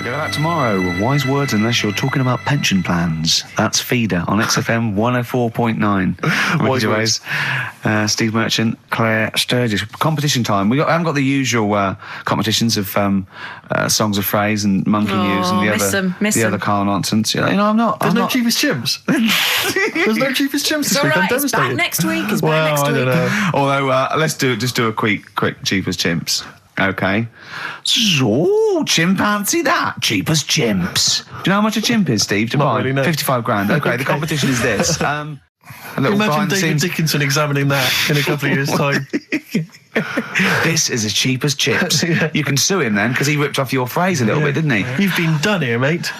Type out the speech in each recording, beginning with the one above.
Forget about tomorrow. Wise words unless you're talking about pension plans. That's Feeder on XFM 104.9. Wise words. Steve Merchant, Claire Sturgis. Competition time. I haven't got the usual competitions of songs of phrase and monkey news and the other Carl nonsense. You know, I'm not. There's no cheapest chimps. There's no cheapest chimps this week. I'm devastated. It's back next week. It's back next week. I don't know. Although let's do a quick cheapest chimps. Okay. So, chimpanzee that. Cheapest chimps. Do you know how much a chimp is, Steve, to buy? Really, no. 55 grand. Okay, the competition is this. Imagine David Dickinson examining that in a couple of years' time. This is as cheap as chips. Yeah. You can sue him then, because he ripped off your phrase a little bit, didn't he? You've been done here, mate.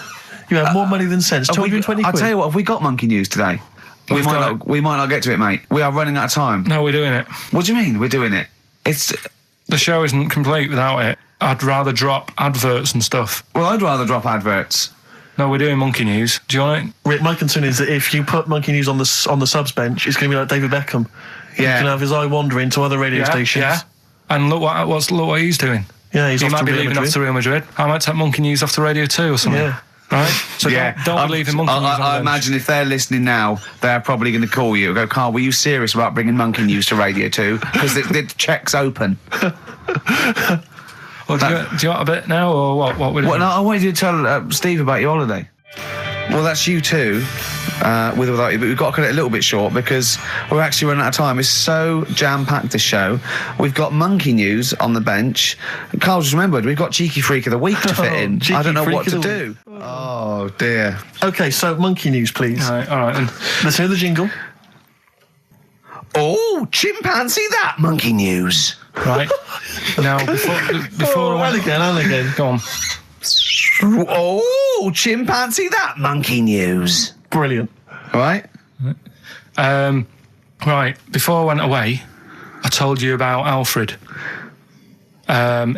You have more money than sense. 220 quid. I'll tell you what, have we got monkey news today? We might not get to it, mate. We are running out of time. No, we're doing it. What do you mean, we're doing it? The show isn't complete without it. I'd rather drop adverts and stuff. Well, I'd rather drop adverts. No, we're doing monkey news. Do you want it? Rick, my concern is that if you put monkey news on the subs bench, it's going to be like David Beckham. Yeah. He can have his eye wandering to other radio stations. Yeah. And look what he's doing. Yeah, he might be leaving off to Real Madrid. I might take monkey news off to Radio 2 or something. Yeah. Right? So don't believe in monkey news. I imagine if they're listening now, they're probably going to call you and go, Carl, were you serious about bringing monkey news to Radio 2? Because the check's open. Well, do you want a bit now, or what? No, I wanted you to tell Steve about your holiday. Well, that's you too, with or without you, but we've got to cut it a little bit short because we're actually running out of time. It's so jam-packed, this show. We've got monkey news on the bench. Carl just remembered, we've got Cheeky Freak of the Week to fit in. I don't know what to do. Oh, dear. OK, so monkey news, please. All right then. Let's hear the jingle. Oh, chimpanzee that, monkey news. Right. Now, before and again. Go on. Oh, chimpanzee that, monkey news. Brilliant. All right. Right. Before I went away, I told you about Alfred.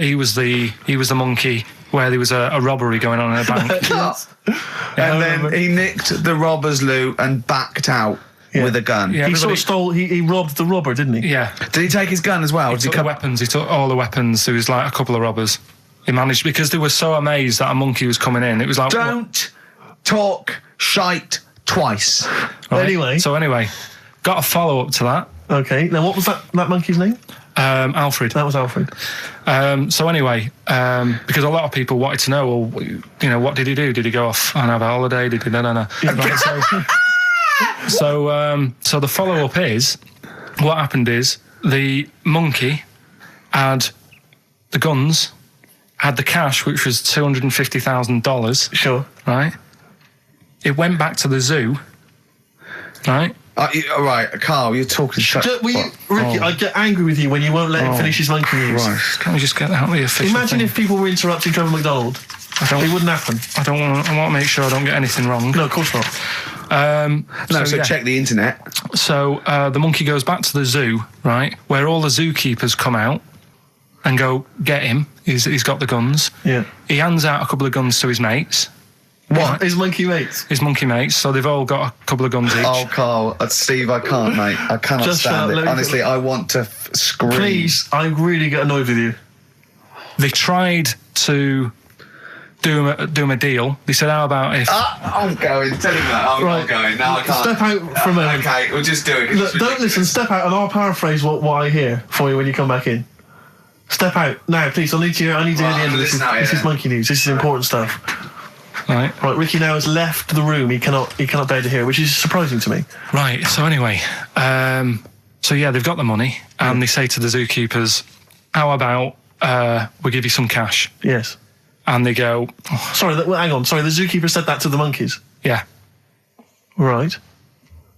He was the monkey where there was a robbery going on in a bank. And then he nicked the robber's loot and backed out. Yeah. With a gun. Yeah, he sort of stole. He robbed the robber, didn't he? Yeah. Did he take his gun as well? He took the weapons. He took all the weapons. There was like a couple of robbers. He managed, because they were so amazed that a monkey was coming in. It was like, don't talk shite twice. Right? Anyway, got a follow up to that. Okay. Now, what was that monkey's name? Alfred. That was Alfred. So anyway, because a lot of people wanted to know, well, you know, what did he do? Did he go off and have a holiday? Did he? No. Right, so the follow-up is, what happened is, the monkey had the guns, had the cash, which was $250,000. Sure. Right? It went back to the zoo. Right? Right, Carl, you're talking... Ricky, I get angry with you when you won't let him finish his monkey news. Right. Can't we just get out the official Imagine thing? if people were interrupting Trevor McDonald. It wouldn't happen. I want to make sure I don't get anything wrong. No, of course not. Check the internet. So the monkey goes back to the zoo, right, where all the zookeepers come out and go, get him. He's got the guns. Yeah. He hands out a couple of guns to his mates. What? Right? His monkey mates? His monkey mates. So they've all got a couple of guns each. Oh, Carl, Steve, I can't, mate. I cannot stand it. Honestly, I want to scream. Please, I really get annoyed with you. They tried to do him a deal. They said, how about if... I'm going. Tell him that. I'm not going. No, I can't. Step out for a moment. Okay, we'll just do it. Look, don't listen. Step out and I'll paraphrase what I hear for you when you come back in. Step out. Now, please. I need to hear the end of this. This is monkey news. This is important stuff. Right. Ricky now has left the room. He cannot bear to hear, which is surprising to me. Right. So anyway, they've got the money and they say to the zookeepers, how about we give you some cash? Yes. And they go... Oh. Sorry, hang on. Sorry, the zookeeper said that to the monkeys? Yeah. Right.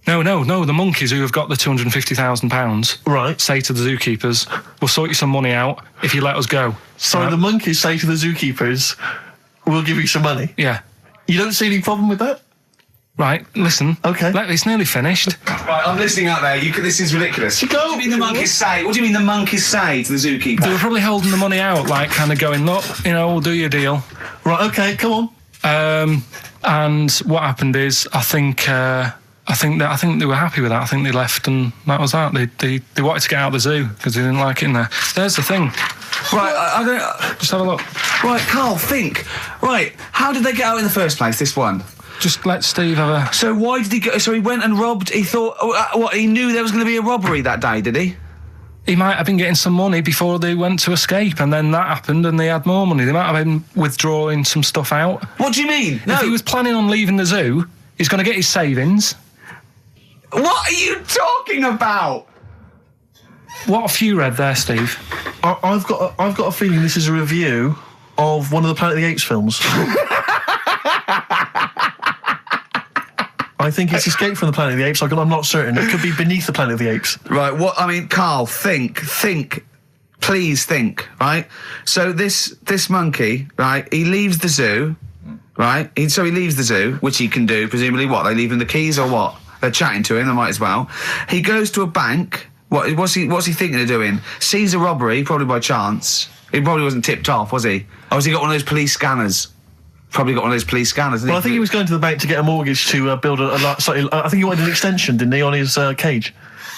No, the monkeys who have got the £250,000 right. say to the zookeepers, we'll sort you some money out if you let us go. Sorry, the monkeys say to the zookeepers, we'll give you some money? Yeah. You don't see any problem with that? Right, listen. Okay. It's nearly finished. Right, I'm listening out there. This is ridiculous. What do you mean the monkeys say? What do you mean the monkeys say to the zookeeper? They were probably holding the money out, like kind of going, look, we'll do your deal. Right, okay, come on. And what happened is, I think they were happy with that. I think they left, and that was that. They wanted to get out of the zoo because they didn't like it in there. There's the thing. Right, I don't... Just have a look. Right, Carl, think. Right, how did they get out in the first place, this one? Just let Steve have a... So why did he go... So he went and robbed... He thought... he knew there was going to be a robbery that day, did he? He might have been getting some money before they went to escape, and then that happened and they had more money. They might have been withdrawing some stuff out. What do you mean? No. If he was planning on leaving the zoo, he's going to get his savings. What are you talking about? What have you read there, Steve? I've got a feeling this is a review of one of the Planet of the Apes films. I think it's Escape from the Planet of the Apes. I'm not certain. It could be Beneath the Planet of the Apes. Right, what... I mean, Carl, think. Please think, right? So this monkey, right, he leaves the zoo, right? So he leaves the zoo, which he can do, presumably what? They leave him the keys or what? They're chatting to him, they might as well. He goes to a bank. What's he thinking of doing? Sees a robbery, probably by chance. He probably wasn't tipped off, was he? Or has he got one of those police scanners? Probably got one of those police scanners. Well, I think he was going to the bank to get a mortgage to build I think he wanted an extension, didn't he, on his cage?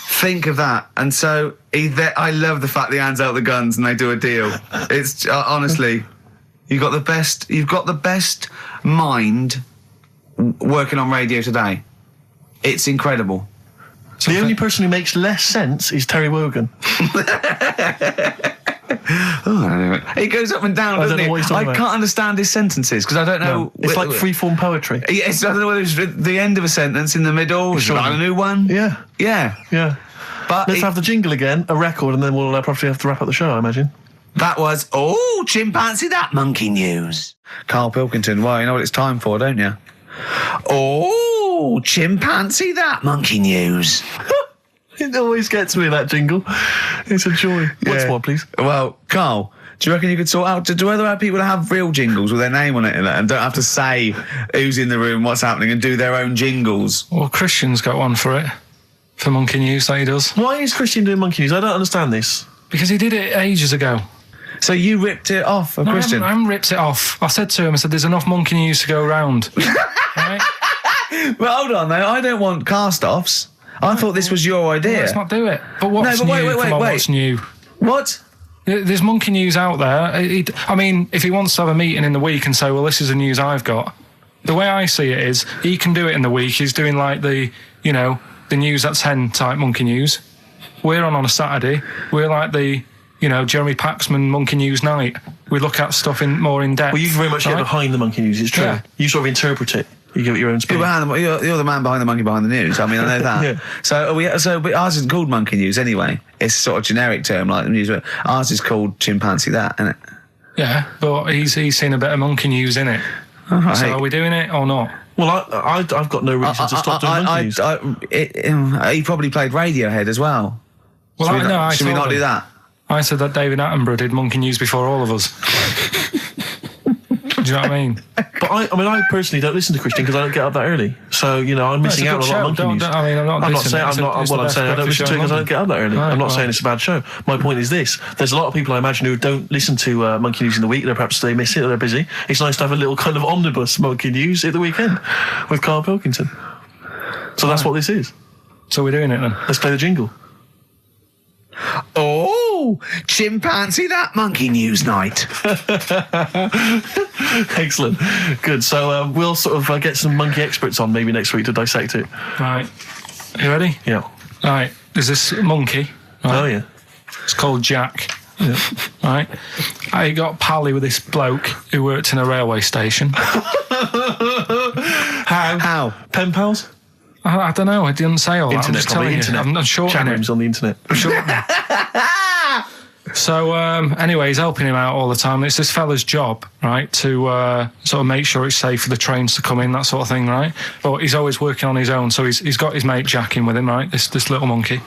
Think of that. And so I love the fact that he hands out the guns and they do a deal. It's honestly, you've got the best mind working on radio today. It's incredible. The only person who makes less sense is Terry Wogan. He goes up and down, doesn't he? I can't understand his sentences because I don't know. No, it's like free-form poetry. Yes, I don't know whether it's the end of a sentence, in the middle, is a new one. Yeah. But let's have the jingle again, a record, and then we'll probably have to wrap up the show, I imagine. That was chimpanzee that monkey news. Karl Pilkington, well, you know what it's time for, don't you? Chimpanzee that monkey news. It always gets me, that jingle. It's a joy. What's more, please? Well, Carl, do you reckon you could sort out... Do other people have real jingles with their name on it and don't have to say who's in the room, what's happening, and do their own jingles? Well, Christian's got one for it. For Monkey News, that he does. Why is Christian doing Monkey News? I don't understand this. Because he did it ages ago. So you ripped it off of Christian? I haven't ripped it off. I said to him, there's enough Monkey News to go around. Right? But hold on, though. I don't want cast-offs. I thought this was your idea. Well, let's not do it. But what's new? Wait. What's new? What? There's Monkey News out there. I mean, if he wants to have a meeting in the week and say, well, this is the news I've got, the way I see it is he can do it in the week. He's doing like the news at 10 type Monkey News. We're on a Saturday. We're like the, Jeremy Paxman Monkey News night. We look at stuff more in depth. Well, you very much get behind the Monkey News, it's true. Yeah. You sort of interpret it. You give it your own spin. You're the man behind the monkey behind the news. I mean, I know that. Yeah. But ours isn't called Monkey News anyway. It's sort of generic term like the news. Ours is called Chimpanzee That, isn't it? Yeah, but he's seen a bit of Monkey News in it. Right. So are we doing it or not? Well, I've got no reason to stop doing Monkey News. He probably played Radiohead as well. Well, should we not do that? I said that David Attenborough did Monkey News before all of us. Do you know what I mean? But I personally don't listen to Christian because I don't get up that early. So, I'm missing out on a lot of Monkey News. I'm not saying I don't listen to it because I don't get up that early. Right, I'm not saying it's a bad show. My point is this. There's a lot of people I imagine who don't listen to Monkey News in the week. Perhaps they miss it or they're busy. It's nice to have a little kind of omnibus Monkey News at the weekend with Karl Pilkington. So that's what this is. So we're doing it then. Let's play the jingle. Chimpanzee That Monkey News night. Excellent. Good. So we'll sort of get some monkey experts on maybe next week to dissect it. Right. You ready? Yeah. Right. There's this monkey. Right? Oh, yeah. It's called Jack. Yeah. Right. I got pally with this bloke who worked in a railway station. How? Pen pals? I don't know. I didn't say all that. I'm just telling you. I'm not sure. Chat rooms on the internet. I'm sure. So anyway, he's helping him out all the time. It's this fella's job, right, to sort of make sure it's safe for the trains to come in, that sort of thing, right? But he's always working on his own, so he's got his mate Jack in with him, right? This little monkey,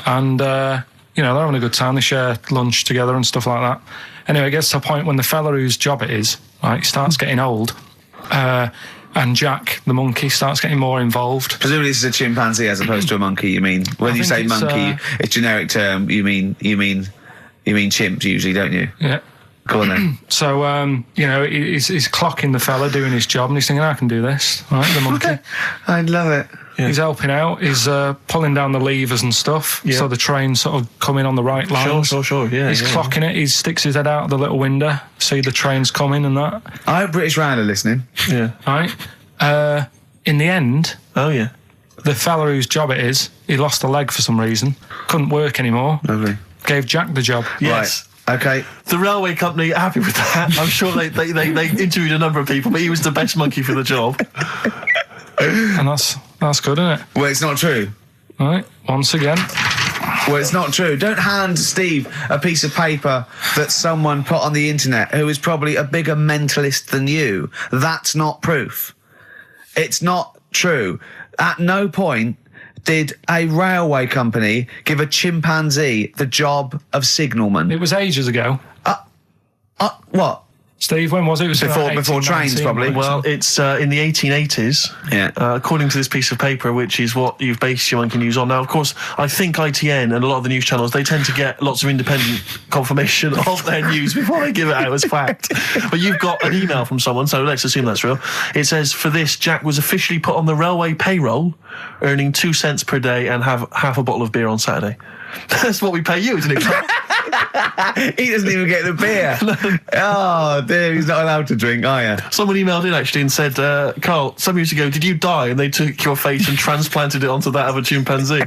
and they're having a good time. They share lunch together and stuff like that. Anyway, it gets to a point when the fella whose job it is, right, starts getting old. And Jack, the monkey, starts getting more involved. Presumably this is a chimpanzee as opposed to a monkey, you mean? When you say monkey, it's generic term, you mean chimps usually, don't you? Yeah. Go on then. So, he's clocking the fella doing his job, and he's thinking, I can do this, right, the monkey. I love it. Yeah. He's helping out, he's pulling down the levers and stuff, so the train's sort of coming on the right lines. Sure, yeah. He's clocking it, he sticks his head out the little window, see the train's coming and that. I hope British Rail are listening. Yeah. Right? In the end... Oh, yeah. The fella whose job it is, he lost a leg for some reason, couldn't work anymore. Lovely. Gave Jack the job. Yes. Right. Okay. The railway company are happy with that. I'm sure they interviewed a number of people, but he was the best monkey for the job. And that's good, isn't it? Well, it's not true. Right, once again. Well, it's not true. Don't hand Steve a piece of paper that someone put on the internet who is probably a bigger mentalist than you. That's not proof. It's not true. At no point did a railway company give a chimpanzee the job of signalman. It was ages ago. What? Steve, when was it? It was before trains, probably. Well, it's in the 1880s, according to this piece of paper, which is what you've based your monkey news on. Now, of course, I think ITN and a lot of the news channels, they tend to get lots of independent confirmation of their news before they give it out as fact. But you've got an email from someone, so let's assume that's real. It says, for this, Jack was officially put on the railway payroll, earning 2 cents per day and have half a bottle of beer on Saturday. That's what we pay you, isn't it? He doesn't even get the beer. Oh, dear, he's not allowed to drink, are you? Someone emailed in, actually, and said, Carl, some years ago, did you die? And they took your face and transplanted it onto that of a chimpanzee.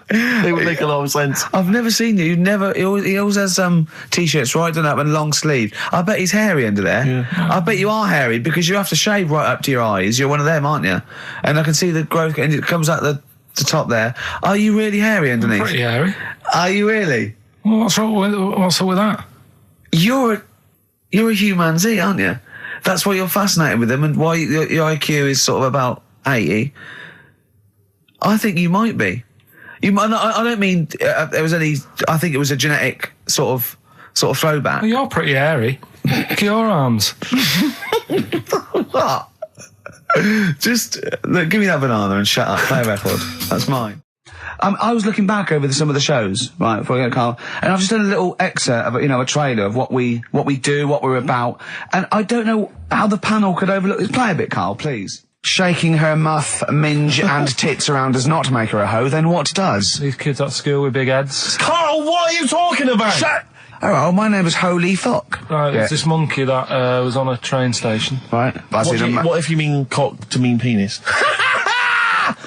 It would make a lot of sense. I've never seen you. He always has T-shirts right done up and long sleeve. I bet he's hairy under there. Yeah. I bet you are hairy because you have to shave right up to your eyes. You're one of them, aren't you? And I can see the growth, and it comes out the top there. Are you really hairy underneath? Pretty hairy. Are you really? Well, what's up with that? You're a humanzee, aren't you? That's why you're fascinated with them, and why your IQ is sort of about 80. I think you might be. I don't mean there was any. I think it was a genetic sort of throwback. Well, you're pretty hairy. Look at your arms. What? Just look, give me that banana and shut up. Play a record. That's mine. I was looking back over some of the shows, right, before I go, Carl, and I've just done a little excerpt of, a trailer of what we do, what we're about, and I don't know how the panel could overlook this. Play a bit, Carl, please. Shaking her muff, minge and tits around does not make her a hoe, then what does? These kids at school with big heads. Carl, what are you talking about? Shut! Oh, my name is Holy Fuck. Right, there's this monkey that was on a train station. Right. What if you mean cock to mean penis?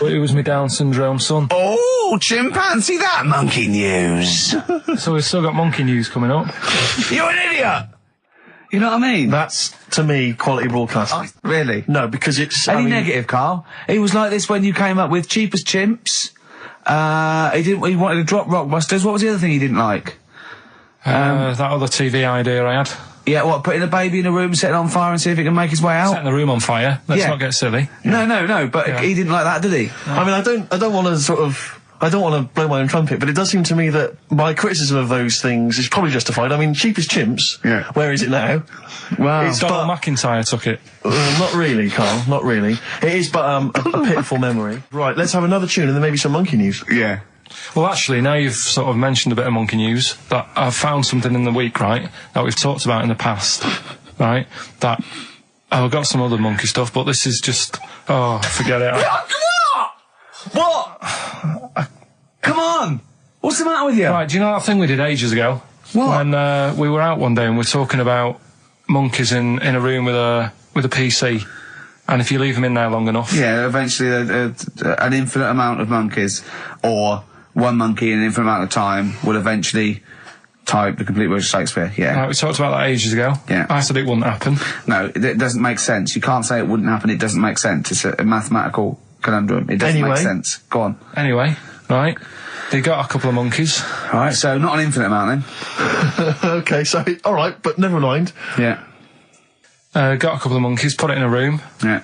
Well, it was my Down syndrome son. Oh, chimpanzee, that monkey news. So we've still got monkey news coming up. You're an idiot! You know what I mean? That's, to me, quality broadcasting. Really? No, because it's... Any negative, Carl? He was like this when you came up with Cheap as Chimps. He wanted to drop Rockbusters. What was the other thing he didn't like? That other TV idea I had. Yeah, what, putting a baby in a room, set it on fire and see if it can make its way out? Setting the room on fire. Let's not get silly. No, but he didn't like that, did he? I mean, I don't want to blow my own trumpet, but it does seem to me that my criticism of those things is probably justified. I mean, Cheap as Chimps, where is it now? Well, Donald McIntyre took it. Not really, Carl, not really. It is but a pitiful memory. Right, let's have another tune and then maybe some monkey news. Yeah. Well, actually, now you've sort of mentioned a bit of monkey news, that I've found something in the week, right, that we've talked about in the past, right, that I've got some other monkey stuff, but this is just, forget it. What? Come on! What's the matter with you? Right, do you know that thing we did ages ago? What? When we were out one day and we were talking about monkeys in a room with a PC, and if you leave them in there long enough... Yeah, eventually an infinite amount of monkeys, or one monkey in an infinite amount of time, will eventually type the complete words of Shakespeare, yeah. Right, we talked about that ages ago. Yeah. I said it wouldn't happen. No, it doesn't make sense. You can't say it wouldn't happen, it doesn't make sense. It's a mathematical conundrum. It doesn't make sense. Go on. Anyway, right, they got a couple of monkeys. Right, so not an infinite amount then. Okay, so, alright, but never mind. Yeah. Got a couple of monkeys, put it in a room. Yeah.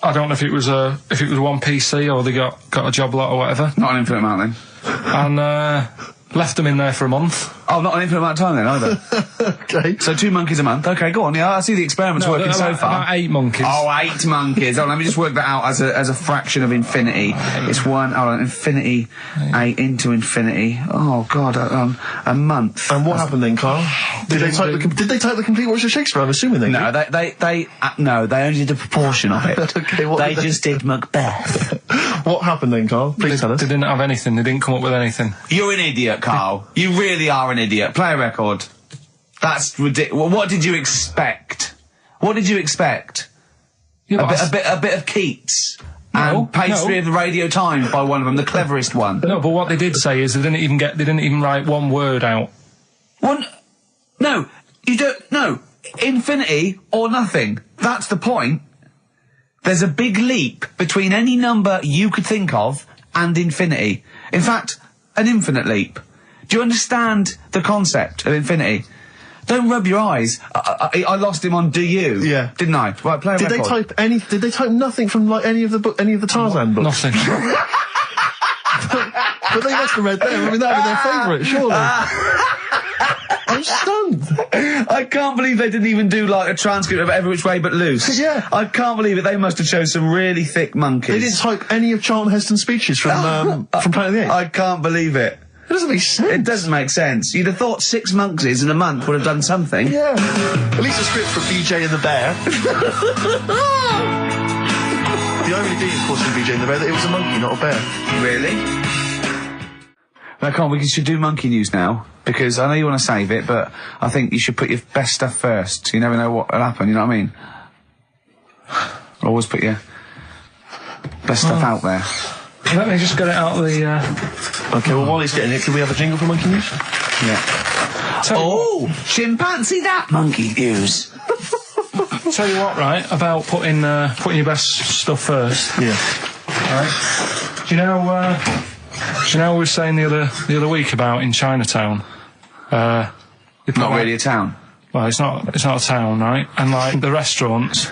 I don't know if it was one PC or they got a job lot or whatever. Not an infinite amount then. And left them in there for a month. Oh, not an infinite amount of time then, either. Okay. So 2 monkeys a month. Okay, go on. Yeah, I see the experiment's working so far. About 8 monkeys. Oh, 8 monkeys. Oh, let me just work that out as a fraction of infinity. It's infinity, 8 into infinity. Oh, God, a month. And what happened then, Carl? Did they type the complete Works of Shakespeare? I'm assuming they No, did. they only did a proportion of it. Okay, what they did just did Macbeth. What happened then, Carl? Please tell us. They didn't have anything. They didn't come up with anything. You're an idiot, Carl. You really are an idiot. Play a record. That's ridiculous. What did you expect? What did you expect? Yeah, A bit of Keats. And Pastry of the Radio Times by one of them, the cleverest one. No, but what they did say is they didn't even write one word out. No, you don't. No, infinity or nothing. That's the point. There's a big leap between any number you could think of and infinity. In fact, an infinite leap. Do you understand the concept of infinity? Don't rub your eyes. I lost him on Do You? Yeah. Didn't I? Right, play a Did record. Did they type nothing from like any of the Tarzan books? Nothing. But they must have read them. I mean, that would be their favourite, surely. I'm stunned. I can't believe they didn't even do like a transcript of Every Which Way But Loose. Yeah. I can't believe it. They must have chosen some really thick monkeys. They didn't type any of Charlton Heston's speeches from Planet of the Apes. I can't believe it. It doesn't make sense. It doesn't make sense. You'd have thought 6 monkeys in a month would have done something. Yeah. At least a script for BJ and the Bear. The irony being, of course, in BJ and the Bear, that it was a monkey, not a bear. Really? Now, come on, we should do monkey news now, because I know you want to save it, but I think you should put your best stuff first. You never know what will happen, you know what I mean? Always put your best stuff out there. Let me just get it out of the... Okay, well, while he's getting it, can we have a jingle for monkey news? Yeah. Chimpanzee that monkey news. Tell you what, right, about putting your best stuff first. Yeah. Right. Do you know we were saying the other week about in Chinatown? Not really a town. Well, it's not a town, right? And like the restaurants,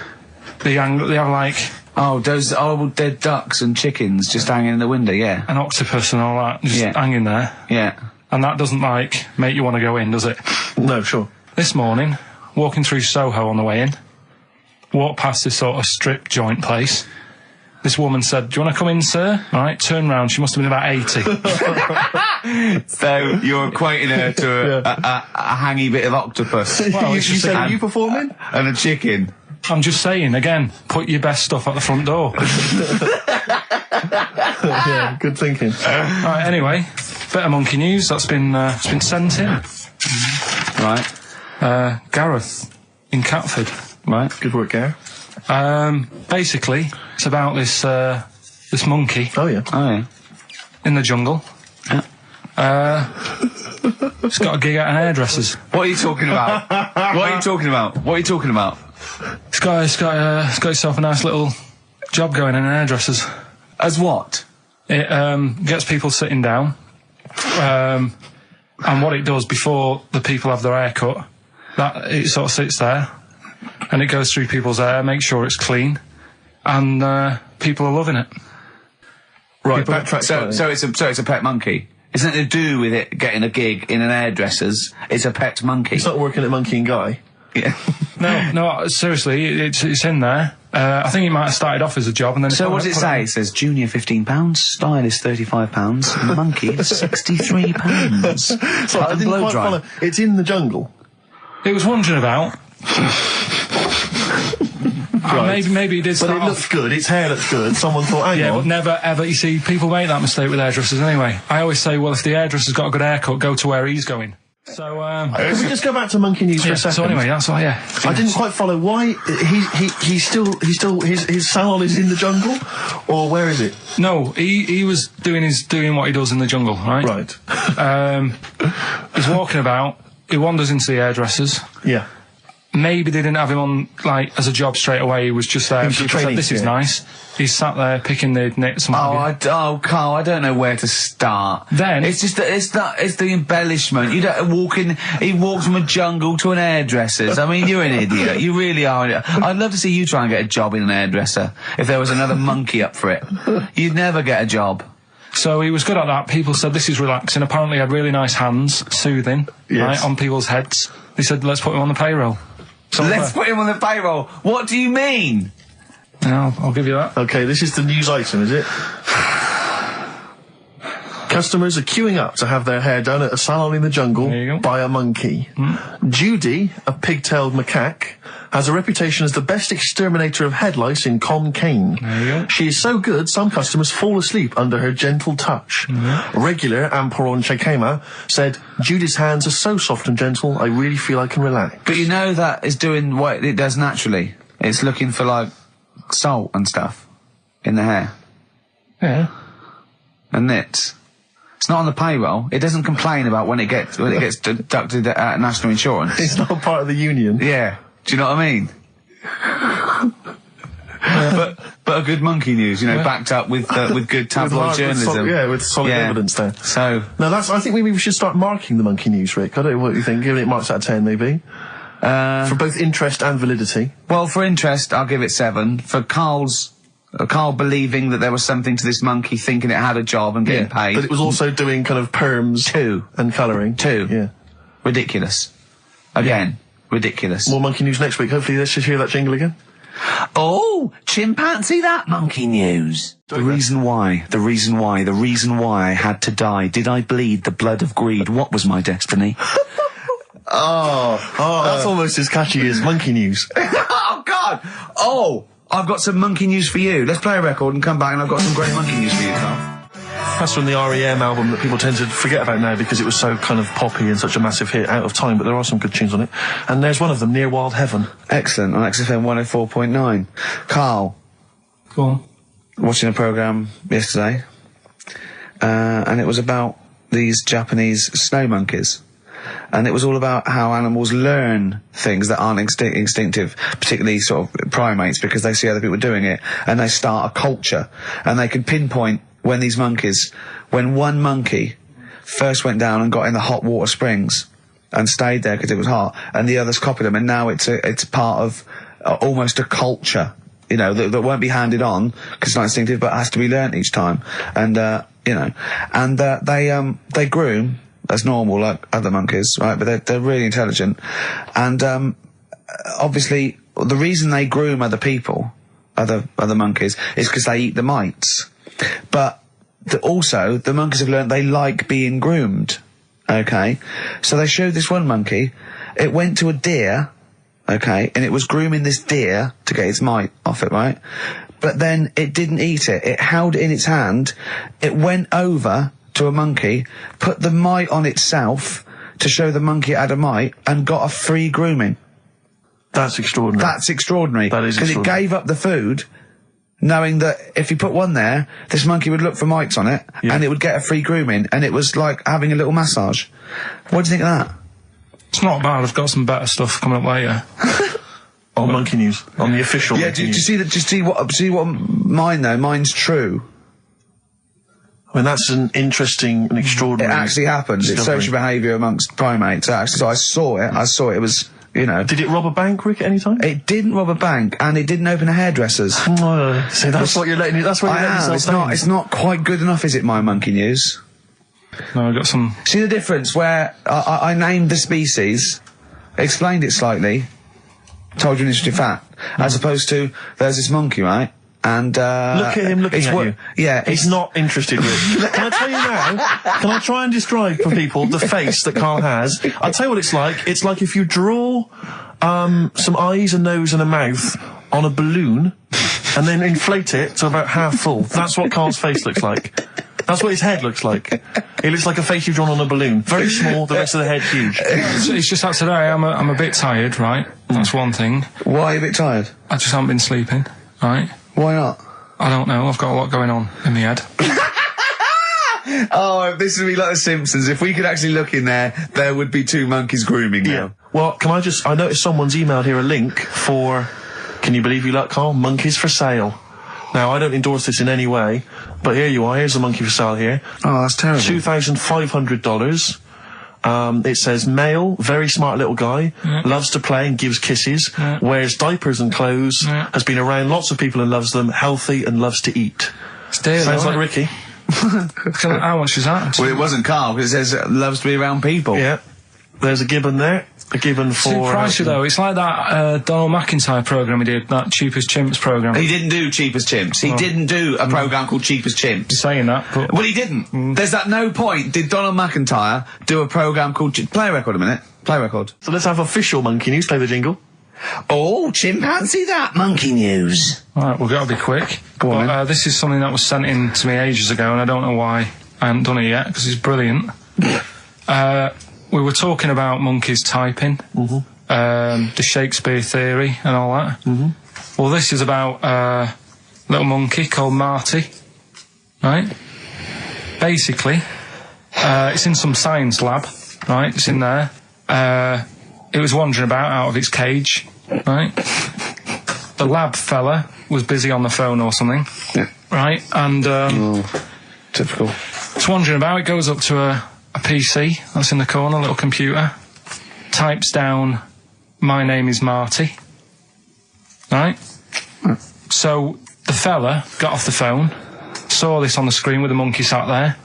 they have like Oh, those old dead ducks and chickens just hanging in the window, yeah. an octopus and all that just hanging there. Yeah. And that doesn't like make you want to go in, does it? No, sure. This morning, walking through Soho on the way in, walked past this sort of strip joint place. This woman said, "Do you want to come in, sir?" All right, turn round. She must have been about 80. So you're equating her to a hangy bit of octopus. Well, you said, are you performing? And a chicken. I'm just saying, again, put your best stuff at the front door. Yeah, good thinking. Right, anyway, bit of monkey news that's been sent in. Right. Gareth in Catford. Right. Good work, Gary. Basically, it's about this monkey Oh, yeah. Oh, yeah. in the jungle. It's got a gig at an hairdresser's. What are you talking about? What are you talking about? What are you talking about? It's got itself a nice little job going in an hairdresser's. As what? It gets people sitting down, and what it does before the people have their hair cut, that it sort of sits there, and it goes through people's hair, makes sure it's clean, and people are loving it. Right, backtrack slightly. So it's a pet monkey. It's nothing to do with it getting a gig in an hairdresser's. It's a pet monkey. It's not working at Monkey and Guy. Yeah. No, seriously, it's in there. I think it might have started off as a job, and then. So what does it say? It says junior £15, stylist £35, monkey £63. So I didn't quite follow. It's in the jungle. It was wandering about. Right. Maybe it did But start it off. looks good, its hair looks good. Someone thought, hang Yeah, on. but never ever. You see, people make that mistake with hairdressers anyway. I always say, well, if the hairdresser's got a good haircut, go to where he's going. So, Can we just go back to monkey news for a second? so anyway, that's all. Yeah, I didn't quite follow why he's still his salon is in the jungle, or where is it? No, he was doing what he does in the jungle, right? Right. He's walking about. He wanders into the hairdressers. Yeah. Maybe they didn't have him on like as a job straight away. He was just there. He was People training, said, "This is yeah. nice." He's sat there picking the knits. Carl, I don't know where to start. Then it's just it's the embellishment. You don't walk in. He walks from a jungle to an hairdresser's. I mean, you're an idiot. You really are. I'd love to see you try and get a job in an hairdresser if there was another monkey up for it. You'd never get a job. So he was good at that. People said this is relaxing. Apparently he had really nice hands, soothing, right, on people's heads. They said, let's put him on the payroll. So Let's put him on the payroll. What do you mean? Yeah, I'll give you that. Okay, this is the news item, is it? Customers are queuing up to have their hair done at a salon in the jungle There you go. by a monkey. Judy, a pig-tailed macaque, has a reputation as the best exterminator of head lice in Cane. There you go. She is so good, some customers fall asleep under her gentle touch. Regular Amporon Chekema said, Judy's hands are so soft and gentle, I really feel I can relax. But you know that is doing what it does naturally. It's looking for, like, salt and stuff in the hair. Yeah. And nits. It's not on the payroll. It doesn't complain about when it gets deducted at national insurance. It's not part of the union. Yeah. Do you know what I mean? But a good monkey news, backed up with good tabloid journalism. With solid evidence there. So now I think maybe we should start marking the monkey news, Rick. I don't know what you think. Giving it marks out of 10, maybe. For both interest and validity. Well, for interest, I'll give it 7. For Carl believing that there was something to this monkey, thinking it had a job and getting paid. But it was also doing kind of perms 2. and colouring. 2. Yeah. Ridiculous. Again, ridiculous. More monkey news next week. Hopefully let's just hear that jingle again. Oh, chimpanzee that monkey news. The reason why I had to die. Did I bleed the blood of greed? What was my destiny? That's almost as catchy as monkey news. Oh, God! Oh, I've got some monkey news for you. Let's play a record and come back, and I've got some great monkey news for you, Carl. That's from the REM album that people tend to forget about now because it was so kind of poppy and such a massive hit, Out of Time, but there are some good tunes on it. And there's one of them, Near Wild Heaven. Excellent, on XFM 104.9. Carl. Go on. Watching a programme yesterday, and it was about these Japanese snow monkeys. And it was all about how animals learn things that aren't instinctive, particularly sort of primates, because they see other people doing it, and they start a culture. And they can pinpoint when one monkey first went down and got in the hot water springs and stayed there because it was hot, and the others copied them, and now it's part of almost a culture, that won't be handed on because it's not instinctive, but has to be learnt each time. And, they groom as normal, like other monkeys, right? But they're really intelligent. And, obviously, the reason they groom other people, other monkeys, is because they eat the mites. But also, the monkeys have learned they like being groomed, okay? So they showed this one monkey, it went to a deer, okay, and it was grooming this deer to get its mite off it, right? But then it didn't eat it. It held it in its hand, it went over to a monkey, put the mite on itself to show the monkey it had a mite, and got a free grooming. That's extraordinary. That's extraordinary. That is extraordinary. Because it gave up the food, knowing that if you put one there, this monkey would look for mites on it, and it would get a free grooming, and it was like having a little massage. What do you think of that? It's not bad. I've got some better stuff coming up later. On monkey news, on the official. Yeah, monkey do you news. see what mine though? Mine's true. I mean, that's an interesting and extraordinary. It actually happened. It's social behaviour amongst primates. Actually, so I saw it. It was, Did it rob a bank, Rick, at any time? It didn't rob a bank, and it didn't open a hairdresser's. So that's what you're letting. That's what you're letting yourself down. It's not quite good enough, is it? My monkey news. No, I got some. See the difference where I named the species, explained it slightly, told you an interesting fact, as opposed to there's this monkey, right? And look at him looking at you. Yeah, he's not interested, Rick. Can I tell you now? Can I try and describe for people the face that Carl has? I'll tell you what it's like. It's like if you draw some eyes, a nose, and a mouth on a balloon, and then inflate it to about half full. That's what Carl's face looks like. That's what his head looks like. It looks like a face you've drawn on a balloon. Very small, the rest of the head huge. It's just that today I'm a bit tired, right? That's one thing. Why are you a bit tired? I just haven't been sleeping, right? Why not? I don't know. I've got a lot going on in the head. Oh, this would be like The Simpsons. If we could actually look in there would be 2 monkeys grooming now. Well, I noticed someone's emailed here a link for, can you believe you luck, Carl? Monkeys for sale. Now, I don't endorse this in any way, but here you are. Here's a monkey for sale here. Oh, that's terrible. $2,500. It says male, very smart little guy, loves to play and gives kisses, wears diapers and clothes, has been around lots of people and loves them, healthy and loves to eat. It's dear, Sounds like Ricky. How much is that? Well, it wasn't Carl, because it says loves to be around people. Yeah. There's a gibbon there. A gibbon for... Too pricey, though. It's like that Donald McIntyre programme he did, that Cheap as Chimps programme. He didn't do Cheap as Chimps. He didn't do a programme called Cheap as Chimps. You're saying that, but... Well, he didn't. There's at no point did Donald McIntyre do a programme called... Play a record a minute. Play a record. So let's have official monkey news. Play the jingle. Oh, chimpanzee that monkey news. Alright, we've got to be quick. Go on, then. This is something that was sent in to me ages ago, and I don't know why I haven't done it yet, because it's brilliant. We were talking about monkeys typing, the Shakespeare theory and all that. Well, this is about a little monkey called Marty, right? Basically, it's in some science lab, right? It's in there. It was wandering about out of its cage, right? The lab fella was busy on the phone or something, right? And typical. it's wandering about. It goes up to a PC that's in the corner, a little computer, types down, "My name is Marty," right? So the fella got off the phone, saw this on the screen with the monkey sat there,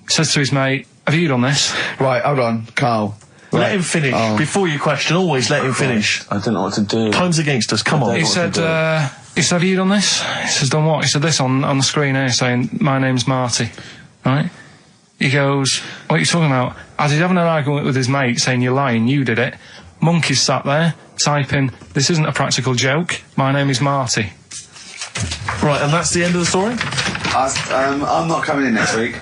says to his mate, "Have you done this?" Right, hold on, Carl. Let him finish. Before you question, always let him finish. I don't know what to do. Time's against us, come on. He said, "Have you done this?" He says, "Done what?" He said, "This on the screen here saying, 'My name's Marty,' right?" He goes, "What are you talking about?" As he's having an argument with his mate saying, "You're lying, you did it," monkey's sat there typing, "This isn't a practical joke, my name is Marty." Right, and that's the end of the story? I'm not coming in next week.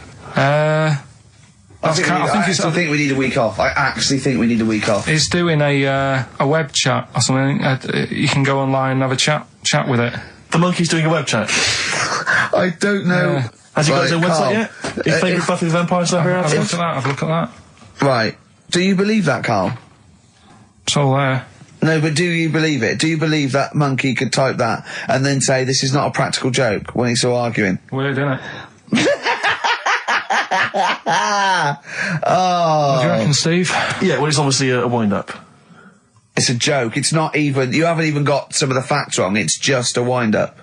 I think we need a week off. I actually think we need a week off. He's doing a web chat or something. You can go online and have a chat with it. The monkey's doing a web chat? I don't know. Has he got his own website yet? His favourite Buffy the Vampire Slayer? Have a look at that. Right. Do you believe that, Carl? It's all there. No, but do you believe it? Do you believe that monkey could type that and then say this is not a practical joke when he's still arguing? Weird, isn't it? Oh. What do you reckon, Steve? Yeah, well, it's obviously a wind-up. It's a joke. It's not even... You haven't even got some of the facts wrong. It's just a wind-up.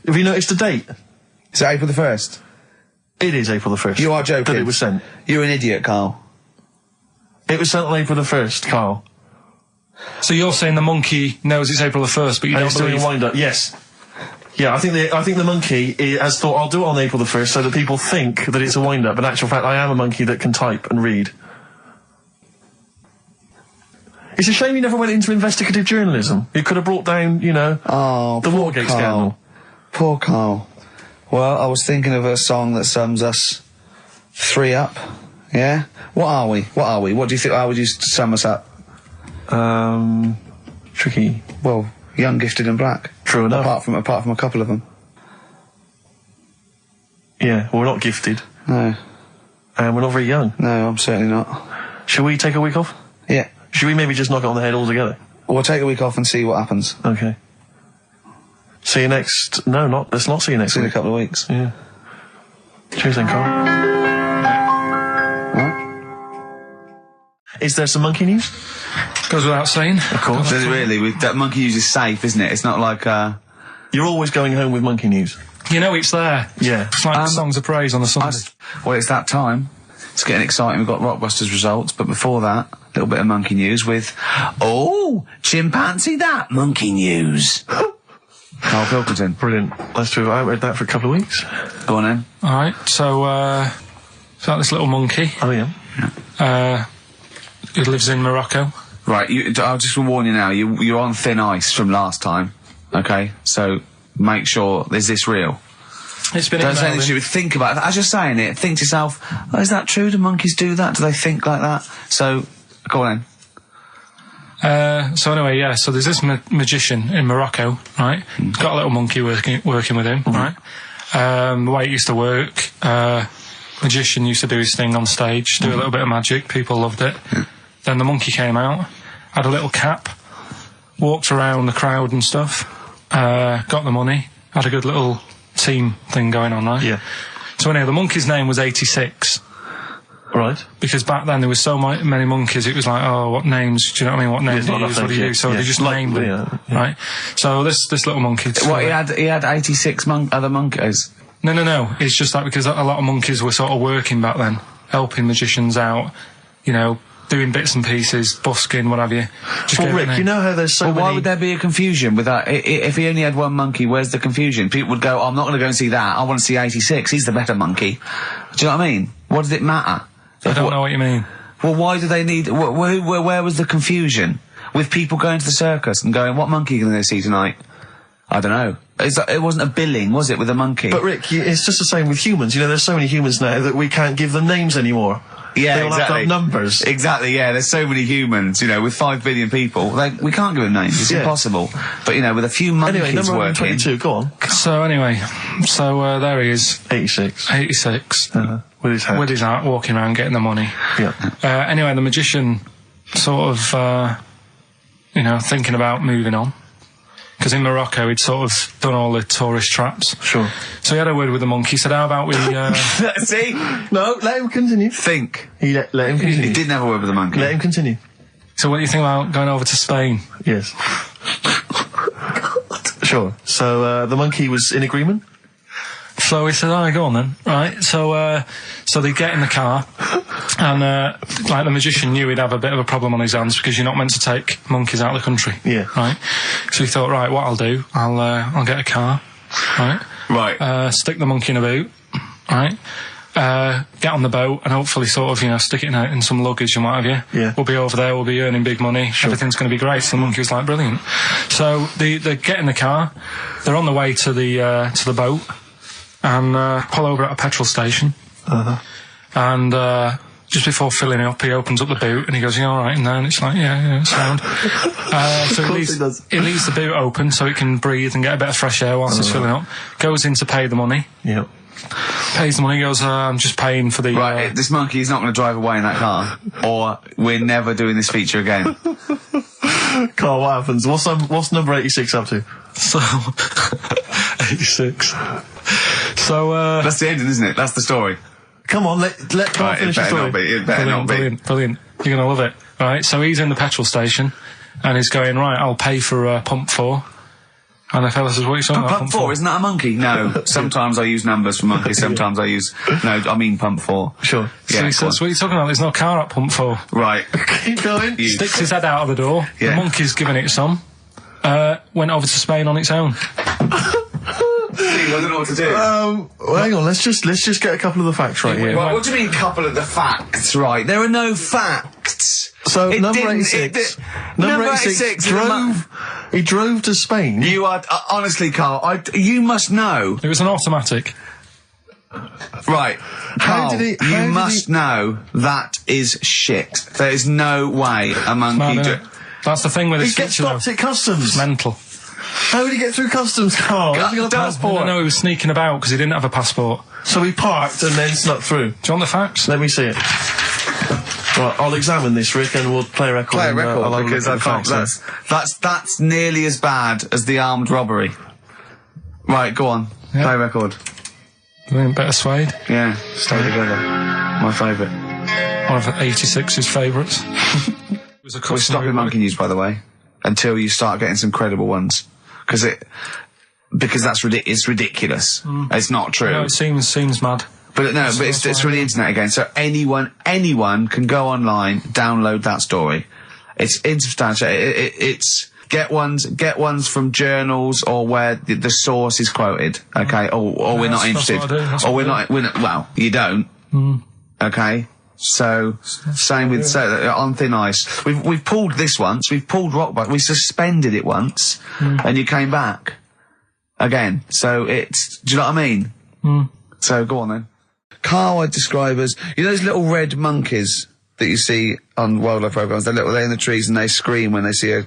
Have you noticed the date? Is it April the 1st? It is April the 1st. You are joking. That it was sent. You're an idiot, Carl. It was sent on April the 1st, Carl. So you're saying the monkey knows it's April the 1st, but you don't believe... doing a wind-up, yes. Yeah, I think the monkey has thought, I'll do it on April the 1st so that people think that it's a wind-up. In actual fact, I am a monkey that can type and read. It's a shame you never went into investigative journalism. You could have brought down, the Watergate scandal. Poor Carl. Well, I was thinking of a song that sums us three up. Yeah? What are we? What do you think? How would you sum us up? Tricky. Well, young, gifted and black. True enough. Apart from a couple of them. Yeah, well, we're not gifted. No. And we're not very young. No, I'm certainly not. Shall we take a week off? Yeah. Should we maybe just knock it on the head altogether? We'll take a week off and see what happens. Okay. See you next... No, let's not see you next See you week. in a couple of weeks. Yeah. Cheers then, Carl. Right? Is there some monkey news? Goes without saying. Of course. Does it really? That monkey news is safe, isn't it? It's not like... You're always going home with monkey news. You know it's there. Yeah. It's like songs of praise on a Sunday. Well, it's that time. It's getting exciting. We've got Rockbusters results, but before that, a little bit of monkey news with... Oh, chimpanzee that monkey news. Karl Pilkington. Brilliant. Let's do it. I read that for a couple of weeks. Go on then. Alright, so it's like this little monkey. Oh, yeah. Who lives in Morocco. Right, I'll just warn you now, you're on thin ice from last time, okay? So make sure, is this real? It's been Don't say emailed anything you would think about it. As you're saying it, think to yourself, oh, is that true? Do monkeys do that? Do they think like that? So, go on then. So anyway, yeah, so there's this magician in Morocco, right? He's got a little monkey working with him, right? The way it used to work, magician used to do his thing on stage, do a little bit of magic, people loved it. Then the monkey came out, had a little cap, walked around the crowd and stuff, got the money, had a good little team thing going on, right? Yeah. So anyway, the monkey's name was 86. Right. Because back then there was so many monkeys, it was like, oh, what names, do you know what I mean? What names do you use, what do you do? So they just named them, right? So this little monkey... What, he had 86 other monkeys? No. It's just that because a lot of monkeys were sort of working back then, helping magicians out, you know, doing bits and pieces, busking, what have you. Well, Rick, you know how there's so many... Why would there be a confusion with that? If he only had one monkey, where's the confusion? People would go, I'm not going to go and see that. I want to see 86. He's the better monkey. Do you know what I mean? What does it matter? I don't know what you mean. Well, why do they need... Where was the confusion? With people going to the circus and going, what monkey are you going to go see tonight? I don't know. It wasn't a billing, was it, with a monkey? But Rick, it's just the same with humans. You know, there's so many humans now that we can't give them names anymore. Yeah, they all have to have numbers. Exactly, yeah. There's so many humans, you know, with 5 billion people. We can't give them names. It's impossible. But, you know, with a few monkeys anyway, number working... 22, go on. So, anyway, there he is. 86. 86. With his hat. With his hat, walking around, getting the money. Yeah. Anyway, the magician sort of, you know, thinking about moving on. Because in Morocco, he'd sort of done all the tourist traps. Sure. So he had a word with the monkey, said, how about we... See? No, let him continue. Think. Let him continue. He didn't have a word with the monkey. Let him continue. So what do you think about going over to Spain? Yes. Sure. So, the monkey was in agreement? So he said, all right, go on then. Right, so they get in the car, and, like, the magician knew he'd have a bit of a problem on his hands because you're not meant to take monkeys out of the country. Yeah. Right? So he thought, right, what I'll do, I'll get a car, right? Right. Stick the monkey in a boot, right? Get on the boat and hopefully sort of, you know, stick it in some luggage and what have you. Yeah. We'll be over there, we'll be earning big money, everything's going to be great. So the monkey was like, brilliant. So they get in the car, they're on the way to the boat, and pull over at a petrol station. And just before filling it up, he opens up the boot and he goes, you all right in there? And it's like, yeah, sound. So he leaves the boot open so it can breathe and get a bit of fresh air whilst it's filling up. Goes in to pay the money. Yep. Pays the money, goes, I'm just paying for the... Right, this monkey is not going to drive away in that car, or we're never doing this feature again. Carl, what happens? What's number 86 up to? So... 86. So, That's the ending, isn't it? That's the story. Come on, let Carl finish the story. It better not be. Brilliant. You're going to love it. Right, so he's in the petrol station, and he's going, right, I'll pay for pump 4. And the fella says, what are you talking about? Pump 4, isn't that a monkey? No. Sometimes I use numbers for monkeys, sometimes I use... No, I mean pump 4. Sure. So he says, what are you talking about? There's no car at pump 4. Right. Keep going. Sticks his head out of the door. Yeah. The monkey's giving it some. Went over to Spain on its own. I don't know what to do. Well, hang on, let's just get a couple of the facts right here. Right, what do you mean, couple of the facts? Right, there are no facts. So number 86. Number 86 he drove to Spain. You are honestly, Carl. You must know. It was an automatic. Right, Carl, you must know that is shit. There is no way a monkey. That's the thing with he this gets feature. stopped at customs. It's mental. How did he get through customs, Carl? Has he got a passport? No, he was sneaking about because he didn't have a passport. So he parked and then snuck through. Do you want the facts? Let me see it. Right, I'll examine this, Rick, and we'll play a record. Play a record because I can't. That's nearly as bad as the armed robbery. Right, go on. Yeah. Play a record. Better Suede. Yeah, Stay Together. My favourite. One of 86's favourites. We're stopping monkey news, by the way, until you start getting some credible ones, because it's ridiculous. It's not true. No, it seems mad. But no, but it's from the internet again. So anyone can go online, download that story. It's insubstantial. It's get ones from journals or where the source is quoted. Okay, or we're not interested. Or we're not. Well, you don't. Okay. So same with on thin ice. We've pulled this once. We've pulled rock back. We suspended it once, and you came back again. So it's. Do you know what I mean? So go on then. Carl, I'd describe as those little red monkeys that you see on wildlife programs. They're in the trees and they scream when they see a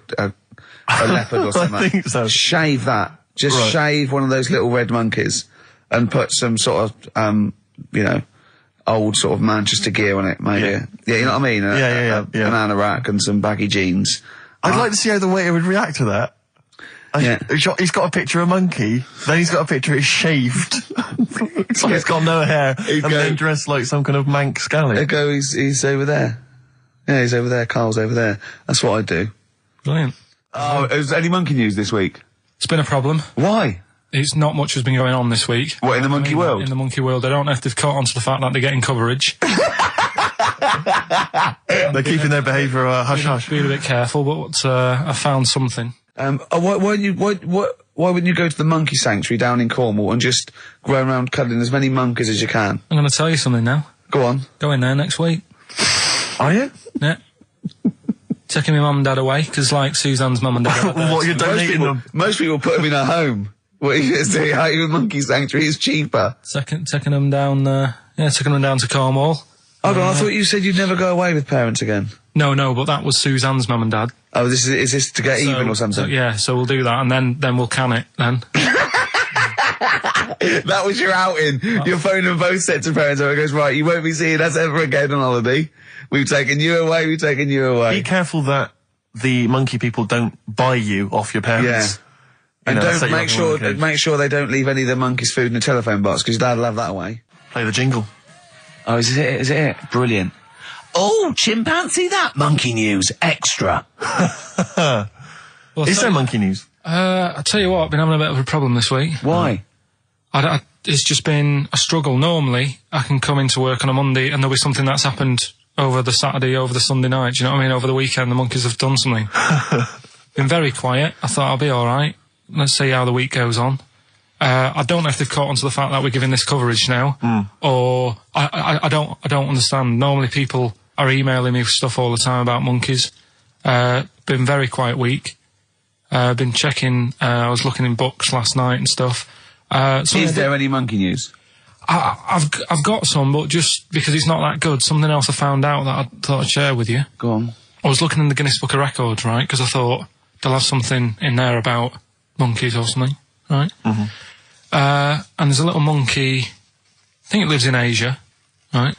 leopard or something. I think so. Shave that. Just shave one of those little red monkeys and put some sort of old sort of Manchester gear on it, maybe. Yeah, you know what I mean? Yeah. An anorak and some baggy jeans. I'd like to see how the waiter would react to that. He's got a picture of a monkey, then he's got a picture of shaved. It's like he's got no hair, and then dressed like some kind of mank scally. There go, he's over there. Yeah, he's over there, Carl's over there. That's what I'd do. Brilliant. Oh, is there any monkey news this week? It's been a problem. Why? it's not much has been going on this week. What, in the monkey world? In the monkey world. I don't know if they've caught on to the fact that they're getting coverage. They're keeping their behaviour hush-hush. Being a bit careful, but I found something. Why wouldn't you go to the monkey sanctuary down in Cornwall and just go around cuddling as many monkeys as you can? I'm going to tell you something now. Go on. Go in there next week. Are you? Yeah. Taking my mum and dad away, because like Suzanne's mum and dad are there. What, you're donating them? Most people put them in a home. What are you going to say? How your monkey sanctuary is cheaper? Taking them down, taking them down to Cornwall. Hold on, I thought you said you'd never go away with parents again. No, but that was Suzanne's mum and dad. Oh, is this to get even or something? So we'll do that, and then we'll can it, then. That was your outing. Your phone and both sets of parents over. It goes, right, you won't be seeing us ever again on holiday. We've taken you away, Be careful that the monkey people don't buy you off your parents. Yeah. And don't make sure they don't leave any of the monkeys' food in the telephone box, because Dad'll have that away. Play the jingle. Oh, is it? Brilliant. Oh, chimpanzee that monkey news extra. Is there monkey news? I tell you what, I've been having a bit of a problem this week. Why? It's just been a struggle. Normally, I can come into work on a Monday and there'll be something that's happened over the Saturday, over the Sunday night. Do you know what I mean? Over the weekend, the monkeys have done something. Been very quiet. I thought I'll be all right. Let's see how the week goes on. I don't know if they've caught on to the fact that we're giving this coverage now, or I don't understand. Normally, people are emailing me stuff all the time about monkeys. Been very quiet week. Been checking. I was looking in books last night and stuff. Is there any monkey news? I've got some, but just because it's not that good, something else I found out that I thought I'd share with you. Go on. I was looking in the Guinness Book of Records, right, because I thought they'll have something in there about monkeys or something, right? Mm-hmm. And there's a little monkey, I think it lives in Asia, right?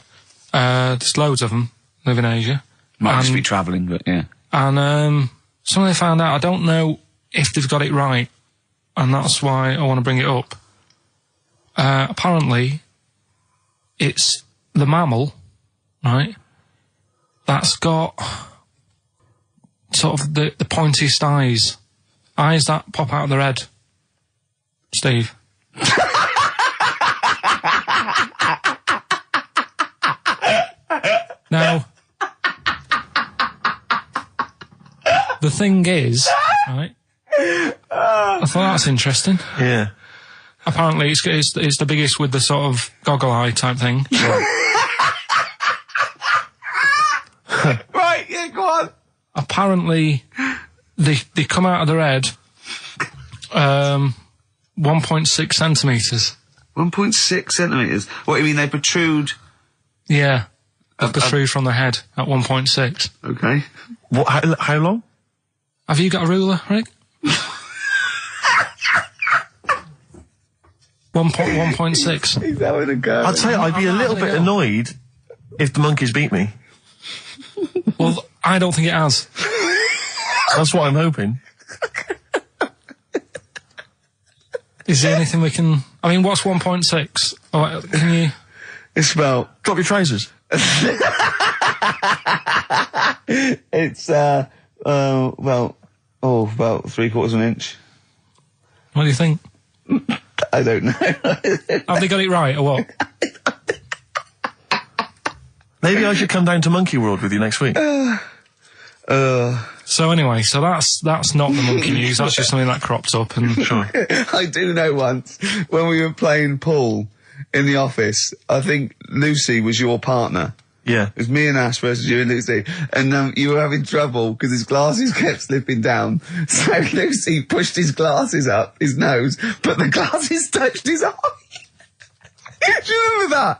There's loads of them live in Asia. Might just be travelling, but yeah. And something they found out, I don't know if they've got it right, and that's why I want to bring it up. Apparently, it's the mammal, right, that's got sort of the pointiest eyes that pop out of their head. Steve. Now, the thing is, right, I thought that's interesting. Yeah. Apparently, it's the biggest with the sort of goggle eye type thing. Right, yeah, go on. Apparently, they come out of their head 1.6 centimetres. 1.6 centimetres? What, you mean they protrude? Yeah, they protrude from the head at 1.6. Okay. What? How long? Have you got a ruler, Rick? 1.6. He's having a go. I'd say I'd be a little bit annoyed if the monkeys beat me. Well, I don't think it has. That's what I'm hoping. Is there anything we can... I mean, what's 1.6? Oh, can you... It's about... Drop your trousers. It's, about 3/4 of an inch. What do you think? I don't know. Have they got it right, or what? Maybe I should come down to Monkey World with you next week. So anyway, that's not the monkey news. That's just something that cropped up. And Sure. I do know once, when we were playing pool in the office, I think Lucy was your partner. Yeah. It was me and Ash versus you and Lucy. And you were having trouble because his glasses kept slipping down. So Lucy pushed his glasses up his nose, but the glasses touched his eye. Do you remember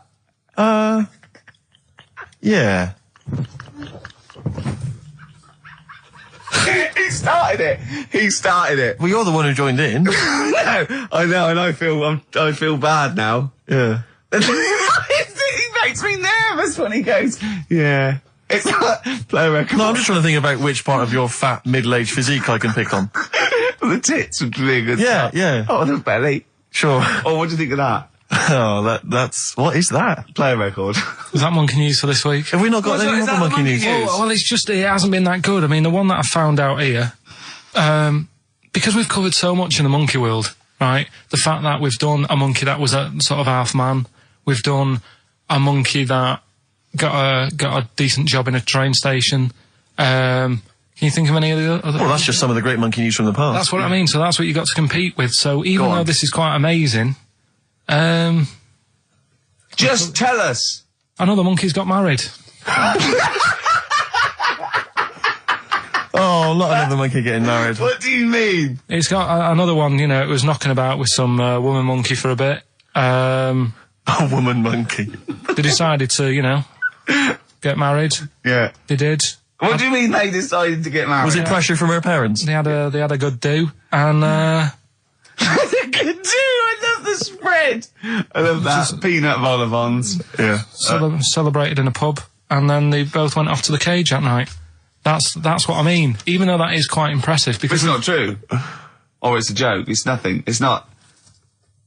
that? Yeah. He started it. Well, you're the one who joined in. No, I know, and I feel bad now. Yeah. He makes me nervous when he goes, yeah. It's like, play a record. No, I'm just trying to think about which part of your fat, middle-aged physique I can pick on. The tits would be good. Yeah, yeah. Oh, the belly. Sure. Oh, what do you think of that? Oh, that's... What is that? Play a record. is that monkey news for this week? Have we not got any other monkey news? Well, it's just, it hasn't been that good. I mean, the one that I found out here, because we've covered so much in the monkey world, right? The fact that we've done a monkey that was a sort of half man, we've done a monkey that got a decent job in a train station. Can you think of any of the other? Well, that's just some of the great monkey news from the past. That's what I mean. So that's what you got to compete with. So even though this is quite amazing, just tell us. Another monkey's got married. Oh, not another monkey getting married. What do you mean? It's got another one. You know, it was knocking about with some woman monkey for a bit. A woman monkey. They decided to, you know, get married. Yeah. They did. What do you mean they decided to get married? Was it pressure from her parents? They had a good do, and good do. I love the spread. I love that peanut vol-au-vents. Yeah. Celebrated in a pub, and then they both went off to the cage that night. That's what I mean. Even though that is quite impressive, because it's not true. Or it's a joke. It's nothing. It's not.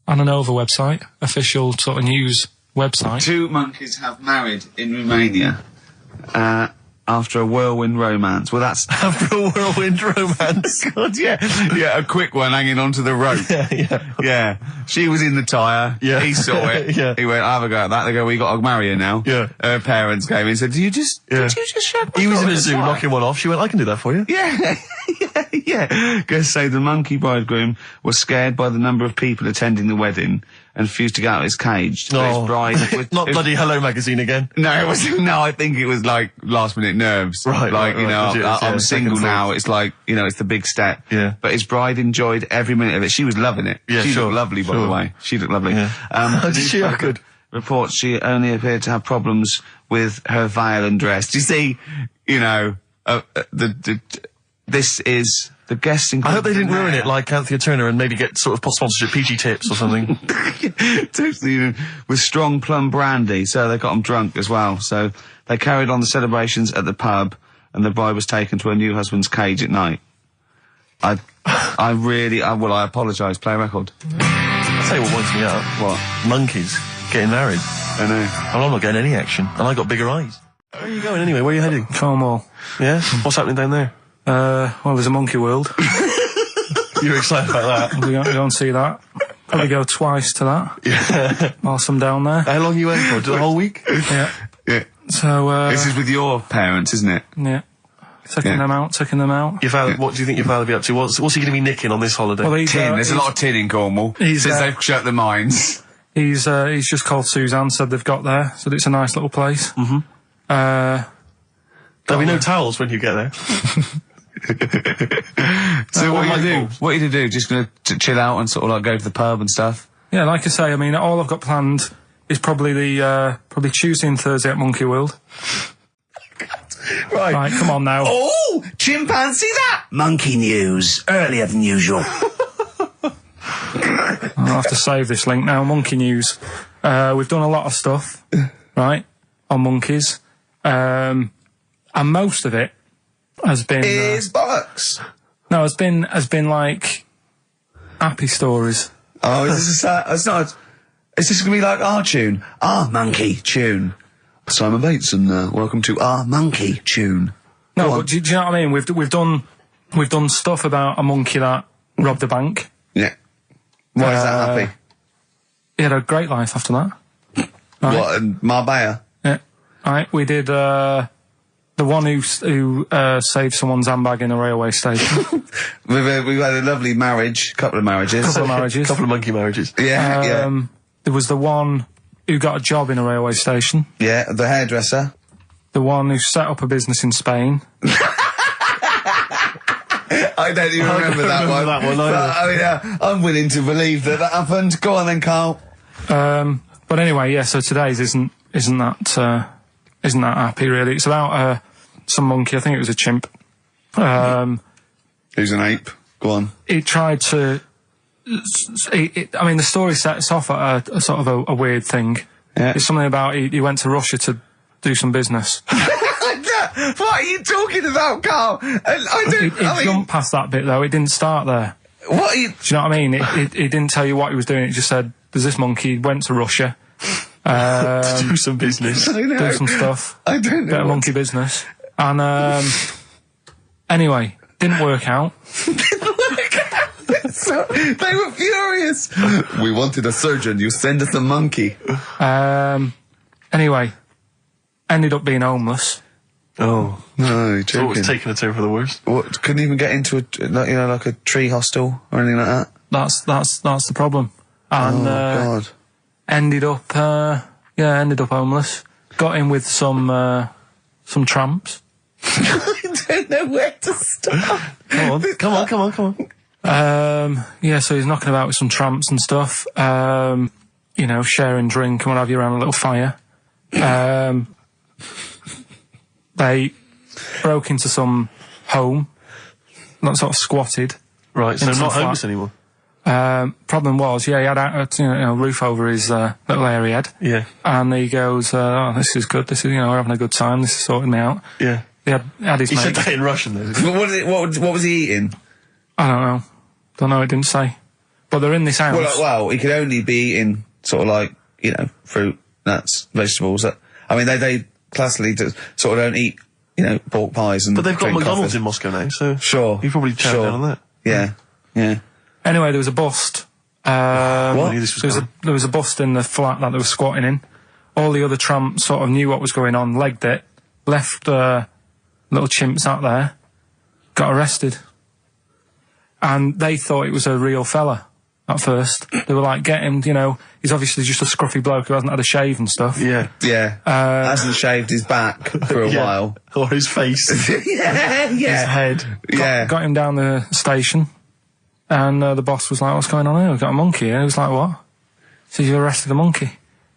On an Nova website, official sort of news website. 2 monkeys have married in Romania. After a whirlwind romance. Well, that's... After a whirlwind romance? God, yeah. Yeah, a quick one hanging onto the rope. Yeah. She was in the tyre. Yeah. He saw it. Yeah. He went, I'll have a go at that. They go, we got to marry her now. Yeah. Her parents came in and said, did you just shut my He was in door a zoo tyre? knocking one off. She went, I can do that for you. Yeah. Yeah. Guess say the monkey bridegroom was scared by the number of people attending the wedding and refused to get out of his cage. But his bride... Not bloody Hello Magazine again. No, it was. No, I think it was like last minute nerves. Right, like right, you know, right. I'm single second now. thought. It's like it's the big step. Yeah. But his bride enjoyed every minute of it. She was loving it. Yeah, she sure, looked lovely, by the way. She looked lovely. Yeah. Did she? Oh, good. Reports she only appeared to have problems with her veil and dress. Do you see? This is. The guests I hope they didn't ruin it like Anthea Turner and maybe get sort of sponsorship PG tips or something. With strong plum brandy, so they got them drunk as well. So they carried on the celebrations at the pub, and the bride was taken to her new husband's cage at night. I apologise. Play a record. I'll tell you what winds me up. What? Monkeys getting married. I know. And I'm not getting any action, and I got bigger eyes. Where are you going anyway? Where are you heading? Cornwall. Yeah? What's happening down there? Well, there's a monkey world. You're excited about that? We're going to go and see that. Probably go twice to that. Yeah. Whilst I'm down there. How long you went for? The whole week? Yeah. Yeah. So, this is with your parents, isn't it? Yeah. Taking them out. Your father, what do you think your father will be up to? What's he going to be nicking on this holiday? Well, There's a lot of tin in Cornwall. Since they've shut the mines. He's just called Suzanne, said they've got there, said it's a nice little place. Mm-hmm. There'll be no towels when you get there. So what are you do? What are you to do? Just going to chill out and sort of like go to the pub and stuff? Yeah, like I say, I mean, all I've got planned is probably probably Tuesday and Thursday at Monkey World. Right, come on now. Oh, chimpanzee that! Monkey news, earlier than usual. I'll have to save this link now. Monkey news. We've done a lot of stuff, right, on monkeys. And most of it has been... Is bollocks. No, has been like happy stories. Oh, is this it's not... Is this going to be like our tune? Our monkey tune. Simon Bates and welcome to our monkey tune. No, but do you know what I mean? We've done stuff about a monkey that robbed a bank. Yeah. Why is that happy? He had a great life after that. Right? What, in Marbella? Yeah. Right, we did the one who saved someone's handbag in a railway station. We've had a lovely marriage, couple of marriages. Couple of monkey marriages. Yeah, There was the one who got a job in a railway station. Yeah, the hairdresser. The one who set up a business in Spain. I don't even remember that one. But, I'm willing to believe that happened. Go on then, Carl. But anyway, yeah. So today's isn't that happy really. It's about some monkey. I think it was a chimp. Who's an ape? Go on. He tried to. I mean, the story sets off at a sort of a weird thing. Yeah. It's something about he went to Russia to do some business. What are you talking about, Carl? He jumped past that bit though. It didn't start there. What are you... Do you know what I mean? It didn't tell you what he was doing. It just said, "There's this monkey. He went to Russia to do some business, do some stuff. I don't know. Bit of monkey business." And anyway, didn't work out. So they were furious. We wanted a surgeon. You send us a monkey. Anyway, ended up being homeless. Oh. No, you're So what joking. was taking a turn for the worst? What, couldn't even get into like a tree hostel or anything like that? That's the problem. And God. ended up homeless. Got in with some tramps. I don't know where to start. Come on. So he's knocking about with some tramps and stuff. Sharing drink and what have you around a little fire. They broke into some home, not sort of squatted. Right, so Into not the homeless flat. anymore. Problem was, he had a roof over his little area head. Yeah. And he goes, this is good. This is, we're having a good time. This is sorting me out. Yeah. He had his He mate. said that in Russian, though. What was he eating? I don't know. It didn't say. But they're in this house. Well, he could only be eating sort of like, fruit, nuts, vegetables. They classically sort of don't eat, pork pies and But they've got drink McDonald's coffee. in Moscow now, so Sure. you probably chow down on that. Yeah. Anyway, there was a bust. I knew this was coming. There was a bust in the flat that they were squatting in. All the other tramps sort of knew what was going on, legged it, left little chimps out there, got arrested. And they thought it was a real fella at first. They were like, get him, he's obviously just a scruffy bloke who hasn't had a shave and stuff. Yeah. Hasn't shaved his back for a while. Or his face. Yeah. His head. Yeah. Got him down the station. And the boss was like, what's going on here? We've got a monkey here. He was like, what? So you arrested a monkey?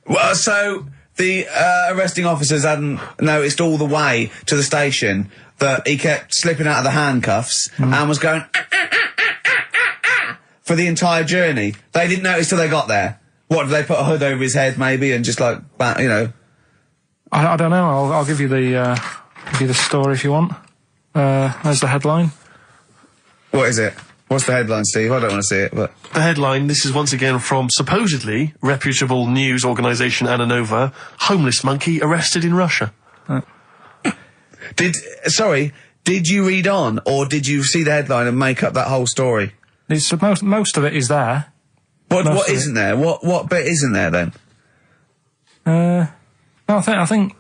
Well, so the arresting officers hadn't noticed all the way to the station that he kept slipping out of the handcuffs and was going for the entire journey. They didn't notice till they got there. What, did they put a hood over his head maybe and just like, I don't know. I'll give you the story if you want. There's the headline. What is it? What's the headline, Steve? I don't want to see it, but... The headline, this is once again from supposedly reputable news organisation Ananova, homeless monkey arrested in Russia. Did you read on, or did you see the headline and make up that whole story? It's most of it is there. What isn't there? What bit isn't there then? No, I think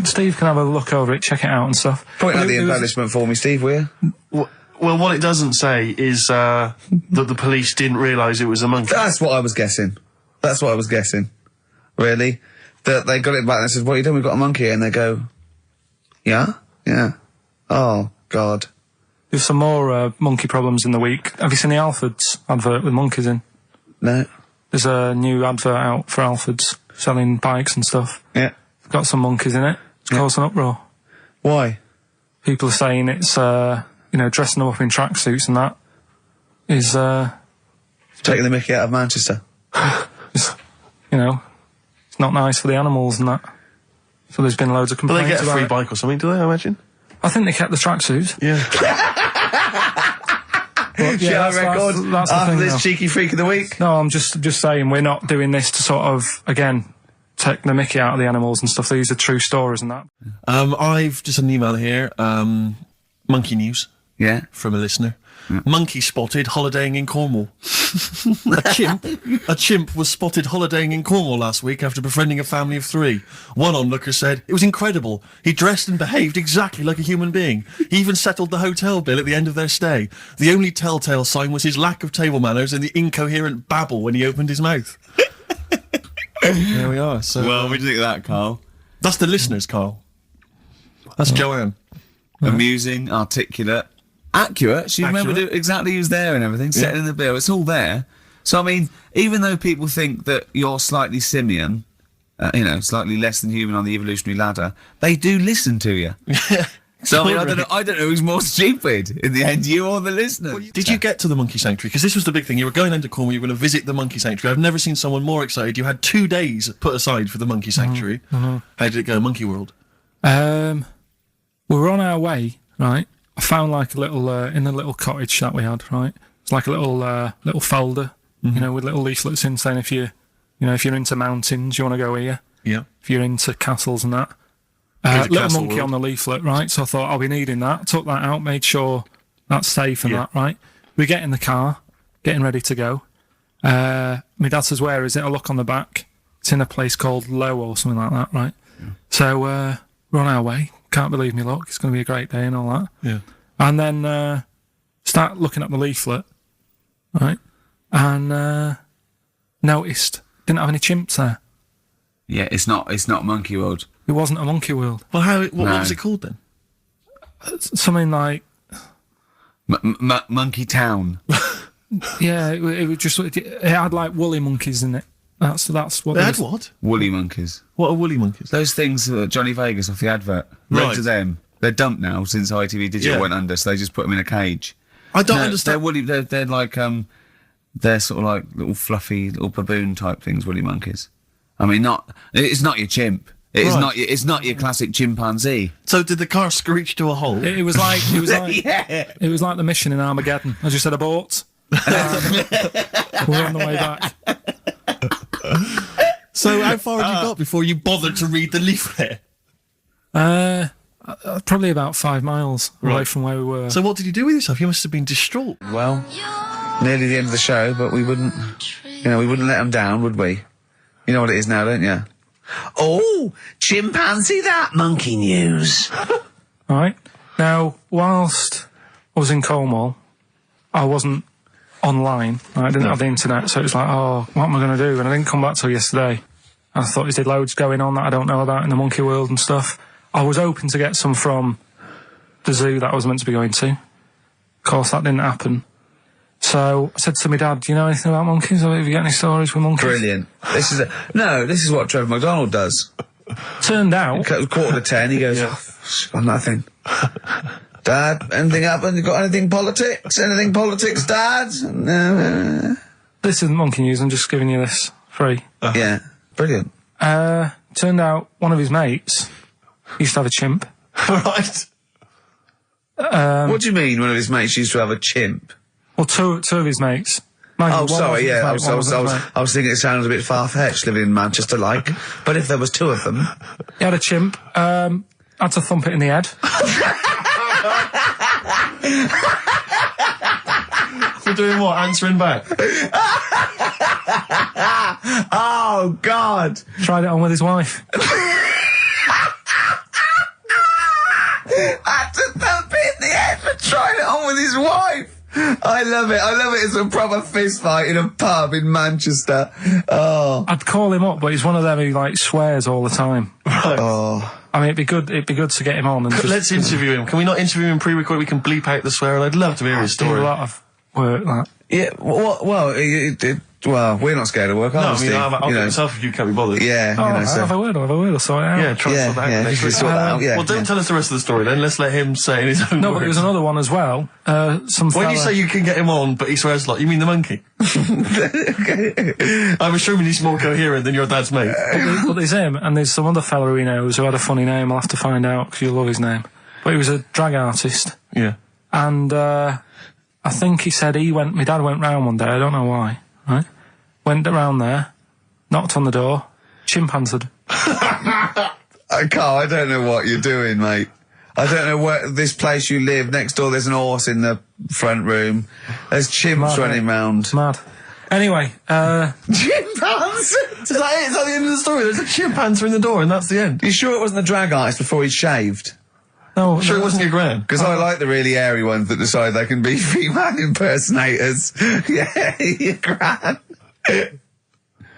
Steve can have a look over it, check it out and stuff. Point out the embellishment for me, Steve, will you? Well, what it doesn't say is that the police didn't realise it was a monkey. That's what I was guessing. Really? That they got it back and they said, what are you doing? We've got a monkey here. And they go, yeah? Oh, God. There's some more monkey problems in the week. Have you seen the Alfords advert with monkeys in? No. There's a new advert out for Alfords selling bikes and stuff. Yeah. It's got some monkeys in it. It's caused an uproar. Why? People are saying it's, dressing them up in tracksuits and that is, Taking the mickey out of Manchester. it's not nice for the animals and that. So there's been loads of But complaints they get a free about it. bike or something, do they, I imagine? I think they kept the tracksuits. Yeah. But, That's the after thing, this though. cheeky freak of the week. No, I'm just saying we're not doing this to sort of, again, take the mickey out of the animals and stuff. These are true stories and that. I've just had an email here, monkey news. Yeah. From a listener. Monkey spotted holidaying in Cornwall. A chimp was spotted holidaying in Cornwall last week after befriending a family of 3. One onlooker said, it was incredible. He dressed and behaved exactly like a human being. He even settled the hotel bill at the end of their stay. The only telltale sign was his lack of table manners and the incoherent babble when he opened his mouth. There we are. So, Well, what do you think of that, Carl? that's the listeners, Carl. That's Joanne. Amusing, articulate, accurate. She remembered exactly who's there and everything, setting in the bill. It's all there. So, I mean, even though people think that you're slightly simian, slightly less than human on the evolutionary ladder, they do listen to you. So, I mean, I don't know who's more stupid in the end, you or the listener. Did you get to the monkey sanctuary? Because this was the big thing. You were going into Cornwall, you were going to visit the monkey sanctuary. I've never seen someone more excited. You had 2 days put aside for the monkey sanctuary. How did it go, Monkey World? We were on our way, right? I found like a little, in a little cottage that we had, right? It's like a little folder, with little leaflets in saying if you're into mountains, you want to go here. Yeah. If you're into castles and that. Here's a Little castle monkey world. on the leaflet, right? So I thought I'll be needing that. Took that out, made sure that's safe and that, right? We get in the car, getting ready to go. My dad says, "Where is it?" I look on the back. It's in a place called Low or something like that, right? Yeah. So we're on our way. Can't believe me luck. It's going to be a great day and all that. Yeah. And then start looking at the leaflet, right? And noticed didn't have any chimps there. Yeah, it's not Monkey World. It wasn't a monkey world. Well, what was it called then? Something like Monkey Town. yeah, it was just it had like woolly monkeys in it. That's what They had what? Woolly monkeys. What are woolly monkeys? Those things Johnny Vegas off the advert. Right. Loads of them. They're dumped now since ITV Digital went under, so they just put them in a cage. I don't understand. They're woolly. They're like they're sort of like little fluffy little baboon type things. Woolly monkeys. I mean, it's not your chimp. It's not your classic chimpanzee. So did the car screech to a halt? It was like Yeah. it was like the mission in Armageddon. I just said abort. We're on the way back. So how far had you got before you bothered to read the leaflet? Probably about 5 miles away Right. from where we were. So what did you do with yourself? You must have been distraught. Well, nearly the end of the show, but we wouldn't let them down, would we? You know what it is now, don't you? Oh, chimpanzee that monkey news. All right. Now, whilst I was in Cornwall, I wasn't online. I didn't have the internet, so it was like, oh, what am I going to do? And I didn't come back till yesterday. I thought there's loads going on that I don't know about in the monkey world and stuff. I was hoping to get some from the zoo that I was meant to be going to. Of course, that didn't happen. So I said to my dad, "Do you know anything about monkeys? Or have you got any stories with monkeys?" Brilliant. This is what Trevor McDonald does. Turned out, 10:15, he goes, got nothing. Dad, anything happened? You got anything politics? Anything politics, Dad? No. this isn't monkey news, I'm just giving you this free. Yeah, brilliant. Turned out one of his mates used to have a chimp. Right. What do you mean one of his mates used to have a chimp? Well, two of his mates. Mind you, Oh, one sorry, wasn't his yeah, mate, one wasn't his mate. I was thinking it sounds a bit far-fetched living in Manchester, like. But if there was two of them... He had a chimp, had to thump it in the head. For doing what? Answering back? Oh, God! Tried it on with his wife. Had to thump it in the head for trying it on with his wife! I love it. It's a proper fist fight in a pub in Manchester. Oh. I'd call him up, but he's one of them who, like, swears all the time. Right. Oh. I mean, it'd be good to get him on and just... Let's interview him. Can we not interview him pre-record? We can bleep out the swear. I'd love to hear his do story. a lot of work, that. Yeah, well, we're not scared of work, No, are I we, mean, Steve? I'll get myself if you can't be bothered. Yeah, Oh, you know, I'll so... have a word, I'll sort it out. Yeah, try and sort that out next if we week. sort that out, yeah. Well, don't tell us the rest of the story then. Let's let him say it in his own No, words. but there was another one as well. When you say you can get him on, but he swears a lot, you mean the monkey? I'm assuming he's more coherent than your dad's mate. But there's him, and there's some other fella he knows who had a funny name. I'll have to find out, because you'll love his name. But he was a drag artist. Yeah. And I think he said my dad went round one day, I don't know why, right? Went around there, knocked on the door, chimpanzeed. Carl, I don't know what you're doing, mate. I don't know where this place you live. Next door, there's an horse in the front room. There's chimps running round. Mad. Anyway, Chimpanzee! Is that it? Is that the end of the story? There's a chimpanzee in the door and that's the end. You sure it wasn't the drag artist before he'd shaved? no, Sure it wasn't your gran? Because I like the really airy ones that decide they can be female impersonators. Yeah, your gran.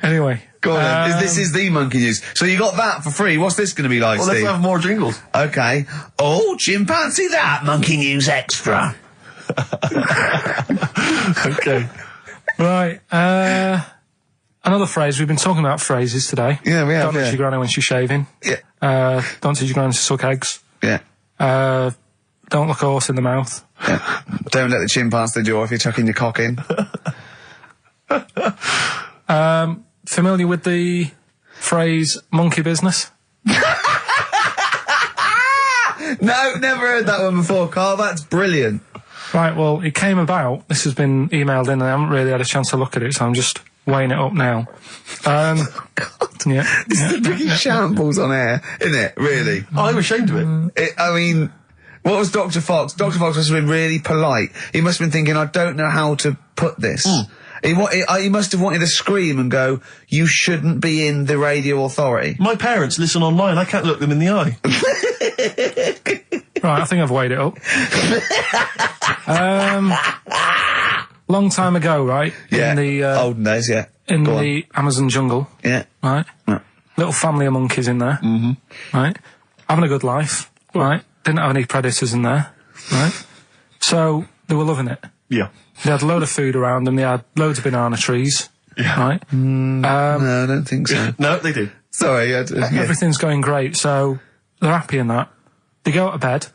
Anyway. Go on then. This is the monkey news. So you got that for free. What's this going to be like, Well, let's Steve? have more jingles. Okay. Oh, chimpanzee that. Monkey news extra. Okay. Right, another phrase. We've been talking about phrases today. Yeah, we have, Don't touch yeah. your granny when she's shaving. Yeah. Don't teach your granny to suck eggs. Yeah. Don't look a horse in the mouth. Yeah. Don't let the chimp answer the door if you're tucking your cock in. Familiar with the phrase monkey business? No, never heard that one before, Carl. That's brilliant. Right, well, it came about. This has been emailed in and I haven't really had a chance to look at it, so I'm just weighing it up now. God. Yeah. It's the biggest shambles on air, isn't it? Really? I'm ashamed of it. I mean, What was Dr. Fox? Dr. Fox must have been really polite. He must have been thinking, I don't know how to put this. He must have wanted to scream and go, you shouldn't be in the radio authority. My parents listen online. I can't look them in the eye. Right, I think I've weighed it up. Long time ago, right? Yeah. In the olden days, yeah. in the Amazon jungle. Yeah. Right. Yeah. Little family of monkeys in there. Mm-hmm. Right. Having a good life. Right. Didn't have any predators in there. Right. So they were loving it. Yeah. They had a load of food around them. They had loads of banana trees. Yeah. Right. No, I don't think so. No, they do. Sorry. Yeah. Everything's going great. So they're happy in that. They go to bed.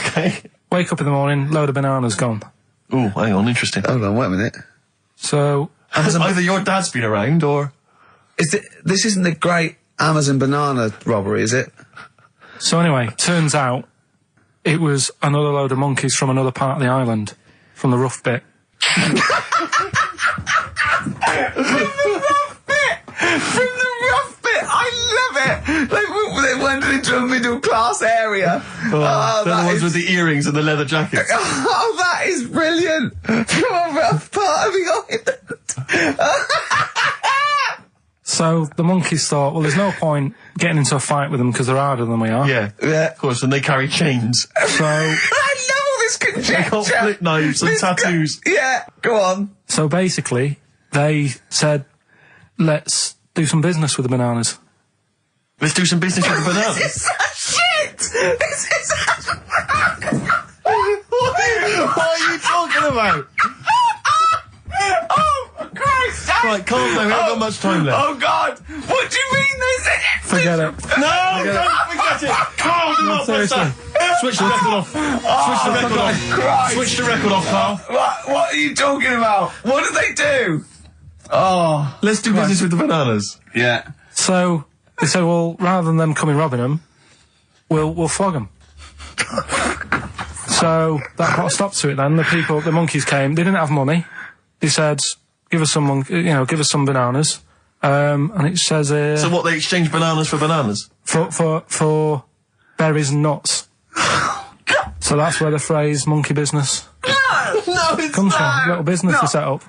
Okay. Wake up in the morning. Load of bananas gone. Oh, hang on. Interesting. Hold on, wait a minute. So Either your dad's been around or... This isn't the great Amazon banana robbery, is it? So anyway, turns out it was another load of monkeys from another part of the island, from the rough bit. From the rough bit! I love it! They wandered into a middle class area. They're the ones with the earrings and the leather jackets. Oh, that is brilliant! From a rough part of the island. So the monkeys thought, well, there's no point getting into a fight with them because they're harder than we are. Yeah. Of course, and they carry chains. So I love all this conjecture. They got flip knives and tattoos. Yeah, go on. So basically, they said, let's do some business with the bananas. Let's do some business with the bananas. This is such shit! This is such... What are you talking about? Oh, for Christ's sake! Right, calm down. We haven't got much time left. Oh, God! What do you mean this? Forget it. No, don't forget it. Carl, do not press seriously. that. Switch the record off. Switch the record off. Christ. Switch the record off, Carl. What are you talking about? What did they do? Oh. Let's do business with the bananas. Yeah. So they said, well, rather than them coming robbing them, we'll flog them. So that put a stop to it then. The monkeys came. They didn't have money. They said, give us some bananas. And it says So what, they exchange bananas for bananas? for berries and nuts. So that's where the phrase monkey business No, it's comes not. from. Little business they set up.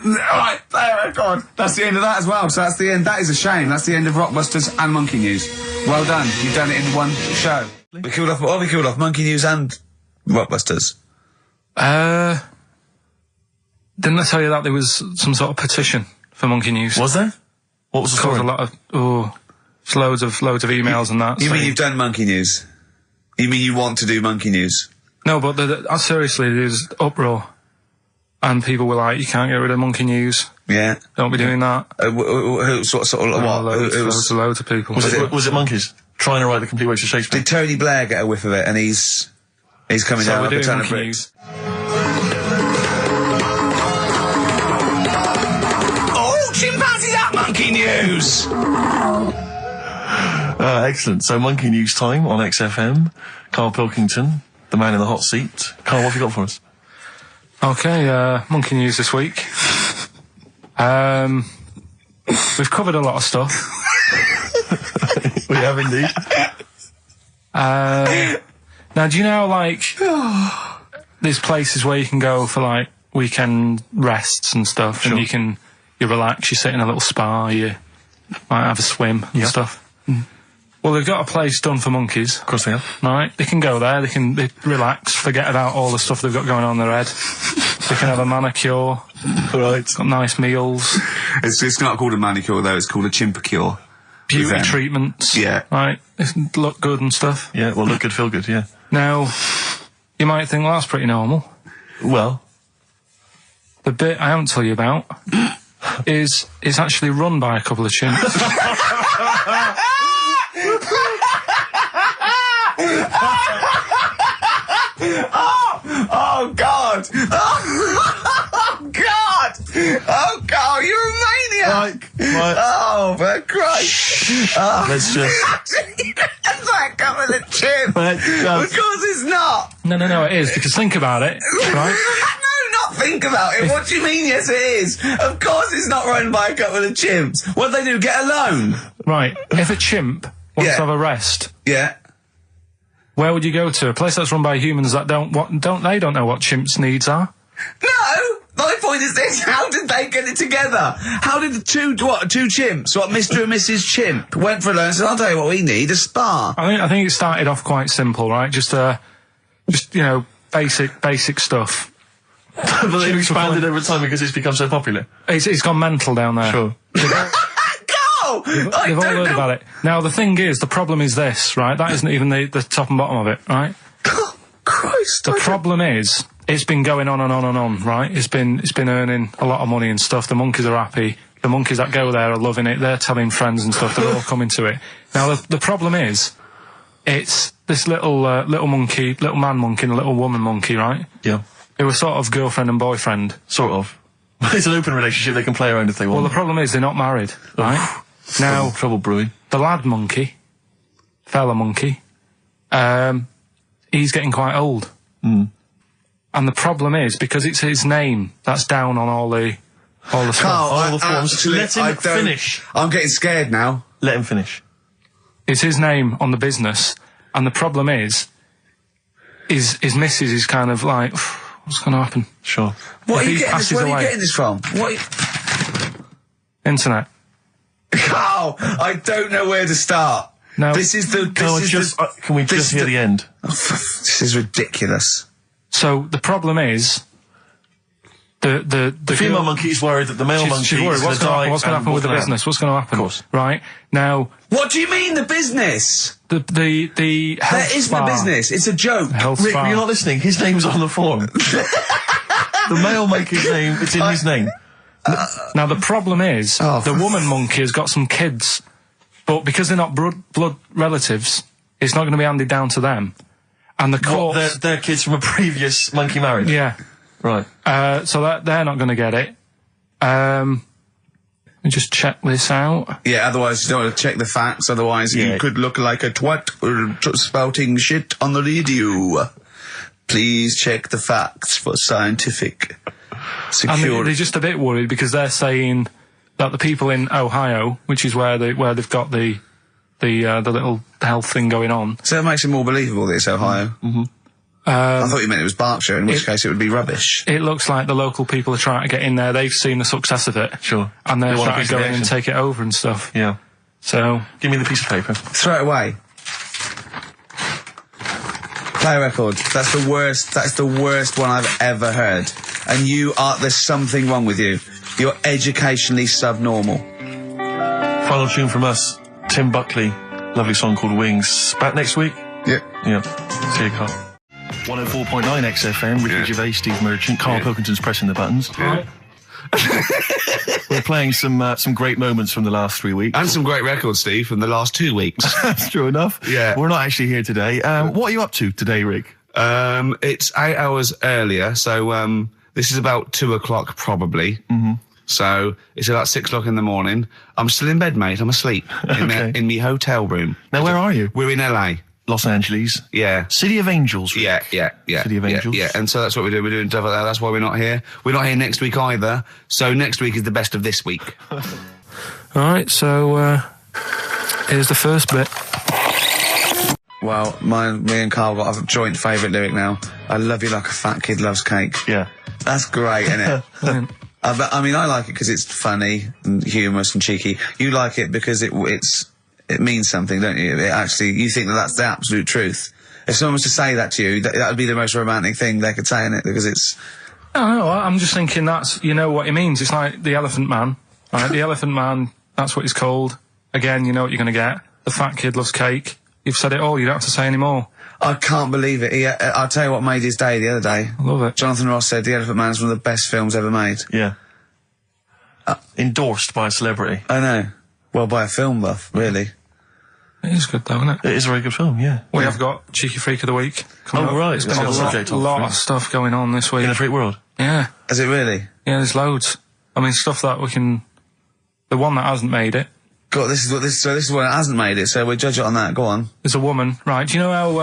Right, there, God. That's the end of that as well. So that's the end. That is a shame. That's the end of Rockbusters and Monkey News. Well done. You've done it in one show. We killed off Monkey News and Rockbusters. Didn't I tell you that there was some sort of petition for Monkey News? Was there? What was the Caused story? a lot of it's loads of emails and that. You so- mean you've done Monkey News? You mean you want to do Monkey News? No, but seriously, there's uproar, and people were like, "You can't get rid of Monkey News. Yeah. Don't be doing that." Who sort of what? Loads of people. Was it monkeys trying to write the complete works of Shakespeare? Did Tony Blair get a whiff of it and he's coming So down we're like a doing ton of Monkey bricks? Oh, chimpanzees at Monkey News! Excellent. So Monkey News time on XFM. Karl Pilkington, the man in the hot seat. Karl, what have you got for us? Okay, Monkey News this week. We've covered a lot of stuff. We have indeed. Now, do you know, like, there's places where you can go for, like, weekend rests and stuff, Sure. and you relax, you sit in a little spa, you might have a swim and stuff. Well, they've got a place done for monkeys. Of course they have. Right, they can go there, they relax, forget about all the stuff they've got going on in their head. They can have a manicure, Right. got nice meals, It's not called a manicure though, it's called a chimpacure. beauty them. treatments. Yeah. Right, they look good and stuff. Yeah, well, look good, feel good, yeah. Now, you might think, well, that's pretty normal. Well, The bit I haven't told you about is it's actually run by a couple of chimps. Oh God! Oh God! Oh God! You're a maniac! right. Oh, for Christ! Let's just... That's like coming a chimp. Let's Of just... course it's not. No, it is, because think about it, right? No, not think about it. What do you mean? Yes, it is. Of course, it's not run by a couple of chimps. What do they do? Get a loan? Right, if a chimp wants Yeah. to have a rest, Yeah. Where would you go to? A place that's run by humans that don't know what chimps' needs are? No! My point is this, how did they get it together? How did two chimps, Mr. and Mrs. Chimp, went for a lunch and said, I'll tell you what we need, a spa. I think it started off quite simple, right? Just basic stuff. But they've expanded over time because it's become so popular. It's gone mental down there. Sure. Go! They've all heard about it. Now, the thing is, the problem is this, right? That isn't even the top and bottom of it, right? Christ. The problem is, it's been going on and on and on, right? It's been earning a lot of money and stuff. The monkeys are happy. The monkeys that go there are loving it. They're telling friends and stuff. They're all coming to it. Now, the problem is, it's this little man monkey and a little woman monkey, right? Yeah. It was sort of girlfriend and boyfriend. Sort of. It's an open relationship. They can play around if they want. Well, the problem is they're not married, right? Now, trouble brewing. The lad monkey, fella monkey, he's getting quite old. Mm. And the problem is, because it's his name that's down on all the stuff. Carl, all the forms. Let him finish. I'm getting scared now. Let him finish. It's his name on the business, and the problem is his missus is kind of like, what's going to happen? Sure. Where are you getting this from? Internet. Carl, I don't know where to start. No. Can we just hear the end? This is ridiculous. So the problem is, the female monkey is worried that the male monkey she's worried. What's going to happen with the business? What's going to happen? Of course. Right now. What do you mean the business? The health There is no spa. business. It's a joke. Health Rick, spa. you're not listening. His name's on the form. The male monkey's name, it's in his name. Now the problem is, the woman monkey has got some kids, but because they're not blood relatives, it's not going to be handed down to them. And the courts, they're kids from a previous monkey marriage. yeah. Right. So they're not going to get it. Let me just check this out. Yeah, otherwise you don't want to check the facts, otherwise you could look like a twat spouting shit on the radio. Please check the facts for scientific security. And they're just a bit worried because they're saying that the people in Ohio, which is where they've got the little health thing going on. So that makes it more believable that it's Ohio. Mm-hmm. I thought you meant it was Berkshire, in which case it would be rubbish. It looks like the local people are trying to get in there. They've seen the success of it. Sure. And they're They want a trying piece to of go in and action. take it over and stuff. Yeah. So... Give me the piece of paper. Throw it away. Play a record. That's the worst one I've ever heard. And there's something wrong with you. You're educationally subnormal. Final tune from us, Tim Buckley. Lovely song called Wings. Back next week? Yeah. Yeah. See you, Carl. 104.9 XFM, Ricky Gervais, Steve Merchant, Karl Pilkington's pressing the buttons. We're playing some great moments from the last 3 weeks. And some great records, Steve, from the last 2 weeks. That's true enough. Yeah. We're not actually here today. What are you up to today, Rick? It's 8 hours earlier, so this is about 2 o'clock probably. Mm-hmm. So it's about 6 o'clock in the morning. I'm still in bed, mate. I'm asleep in my hotel room. Now, where are you? We're in LA. Los Angeles. Yeah. City of Angels, Rick. Yeah. City of Angels. Yeah, and so that's what we're doing. We're doing stuff like that. That's why we're not here. We're not here next week either. So next week is the best of this week. All right, so here's the first bit. Well, me and Carl got a joint favourite lyric now. I love you like a fat kid loves cake. Yeah. That's great, isn't it? I mean, I like it because it's funny and humorous and cheeky. You like it because it means something, don't you? You think that's the absolute truth. If someone was to say that to you, that would be the most romantic thing they could say in it, because it's... I don't know, I'm just thinking you know what it means. It's like the Elephant Man, right? The Elephant Man, that's what he's called. Again, you know what you're going to get. The fat kid loves cake. You've said it all, you don't have to say any more. I can't believe it. I'll tell you what made his day the other day. I love it. Jonathan Ross said The Elephant Man is one of the best films ever made. Yeah. Endorsed by a celebrity. I know. Well, by a film buff, really. It is good though, isn't it? It is a very good film, yeah. We have got Cheeky Freak of the Week coming up. Right. There's been a lot of stuff going on this week. In the freak world. Yeah. Is it really? Yeah, there's loads. I mean, stuff that we can... The one that hasn't made it. God, this is one that hasn't made it, so we'll judge it on that. Go on. There's a woman, right? Do you know how...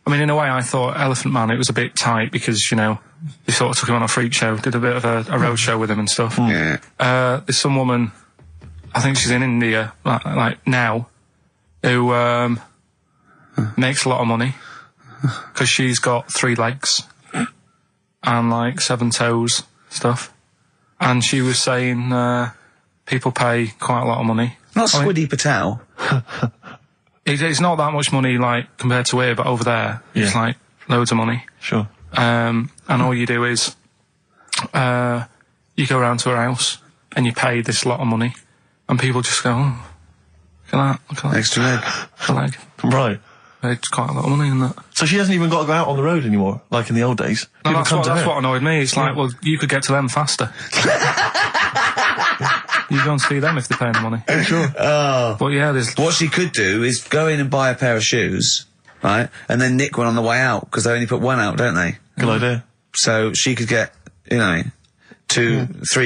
I mean, in a way, I thought Elephant Man, it was a bit tight because, you know, they sort of took him on a freak show, did a bit of a road show with him and stuff. Yeah. There's some woman, I think she's in India, like now, who makes a lot of money because she's got 3 legs and like 7 toes stuff. And she was saying people pay quite a lot of money. Not Squiddy Patel. It's not that much money like compared to here, but over there it's like loads of money. Sure. And all you do is you go around to her house and you pay this lot of money, and people just go, oh, look at that. Extra leg. The leg. Right. It's quite a lot of money in that. So she hasn't even got to go out on the road anymore, like in the old days. No, People that's what annoyed me. It's like, well, you could get to them faster. You go and see them if they're paying the money. Sure. But yeah, there's... What she could do is go in and buy a pair of shoes, right, and then nick one on the way out, because they only put one out, don't they? Good idea. So she could get, 3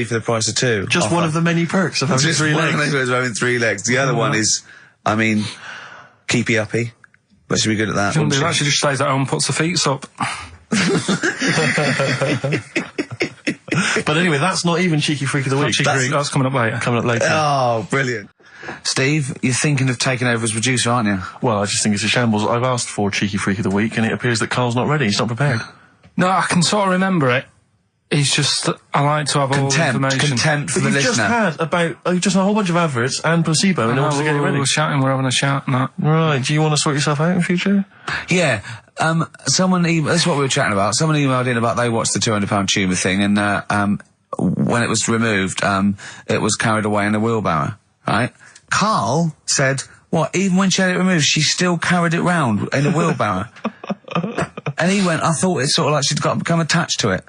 for the price of 2. Just offer. one of the many perks of having Just 3 one legs. of the perks of having 3 legs. The other one is, keepy uppy. But she'd be good at that. Shouldn't do wouldn't that. She just stays at home and puts her feet up. But anyway, that's not even Cheeky Freak of the Week. That's coming up later. Coming up later. Oh, brilliant. Steve, you're thinking of taking over as producer, aren't you? Well, I just think it's a shambles. I've asked for Cheeky Freak of the Week, and it appears that Carl's not ready. He's not prepared. No, I can sort of remember it. It's just that I like to have all the information. Contempt for But the you've listener. just had a whole bunch of adverts and placebo in order to get it ready. We're shouting, we're having a shout and that. Right, do you want to sort yourself out in future? Yeah. Someone this is what we were chatting about. Someone emailed in about they watched the £200 tumour thing, and when it was removed, it was carried away in a wheelbarrow, right? Carl said, what, even when she had it removed, she still carried it round in a wheelbarrow? And he went, I thought it's sort of like she'd become attached to it.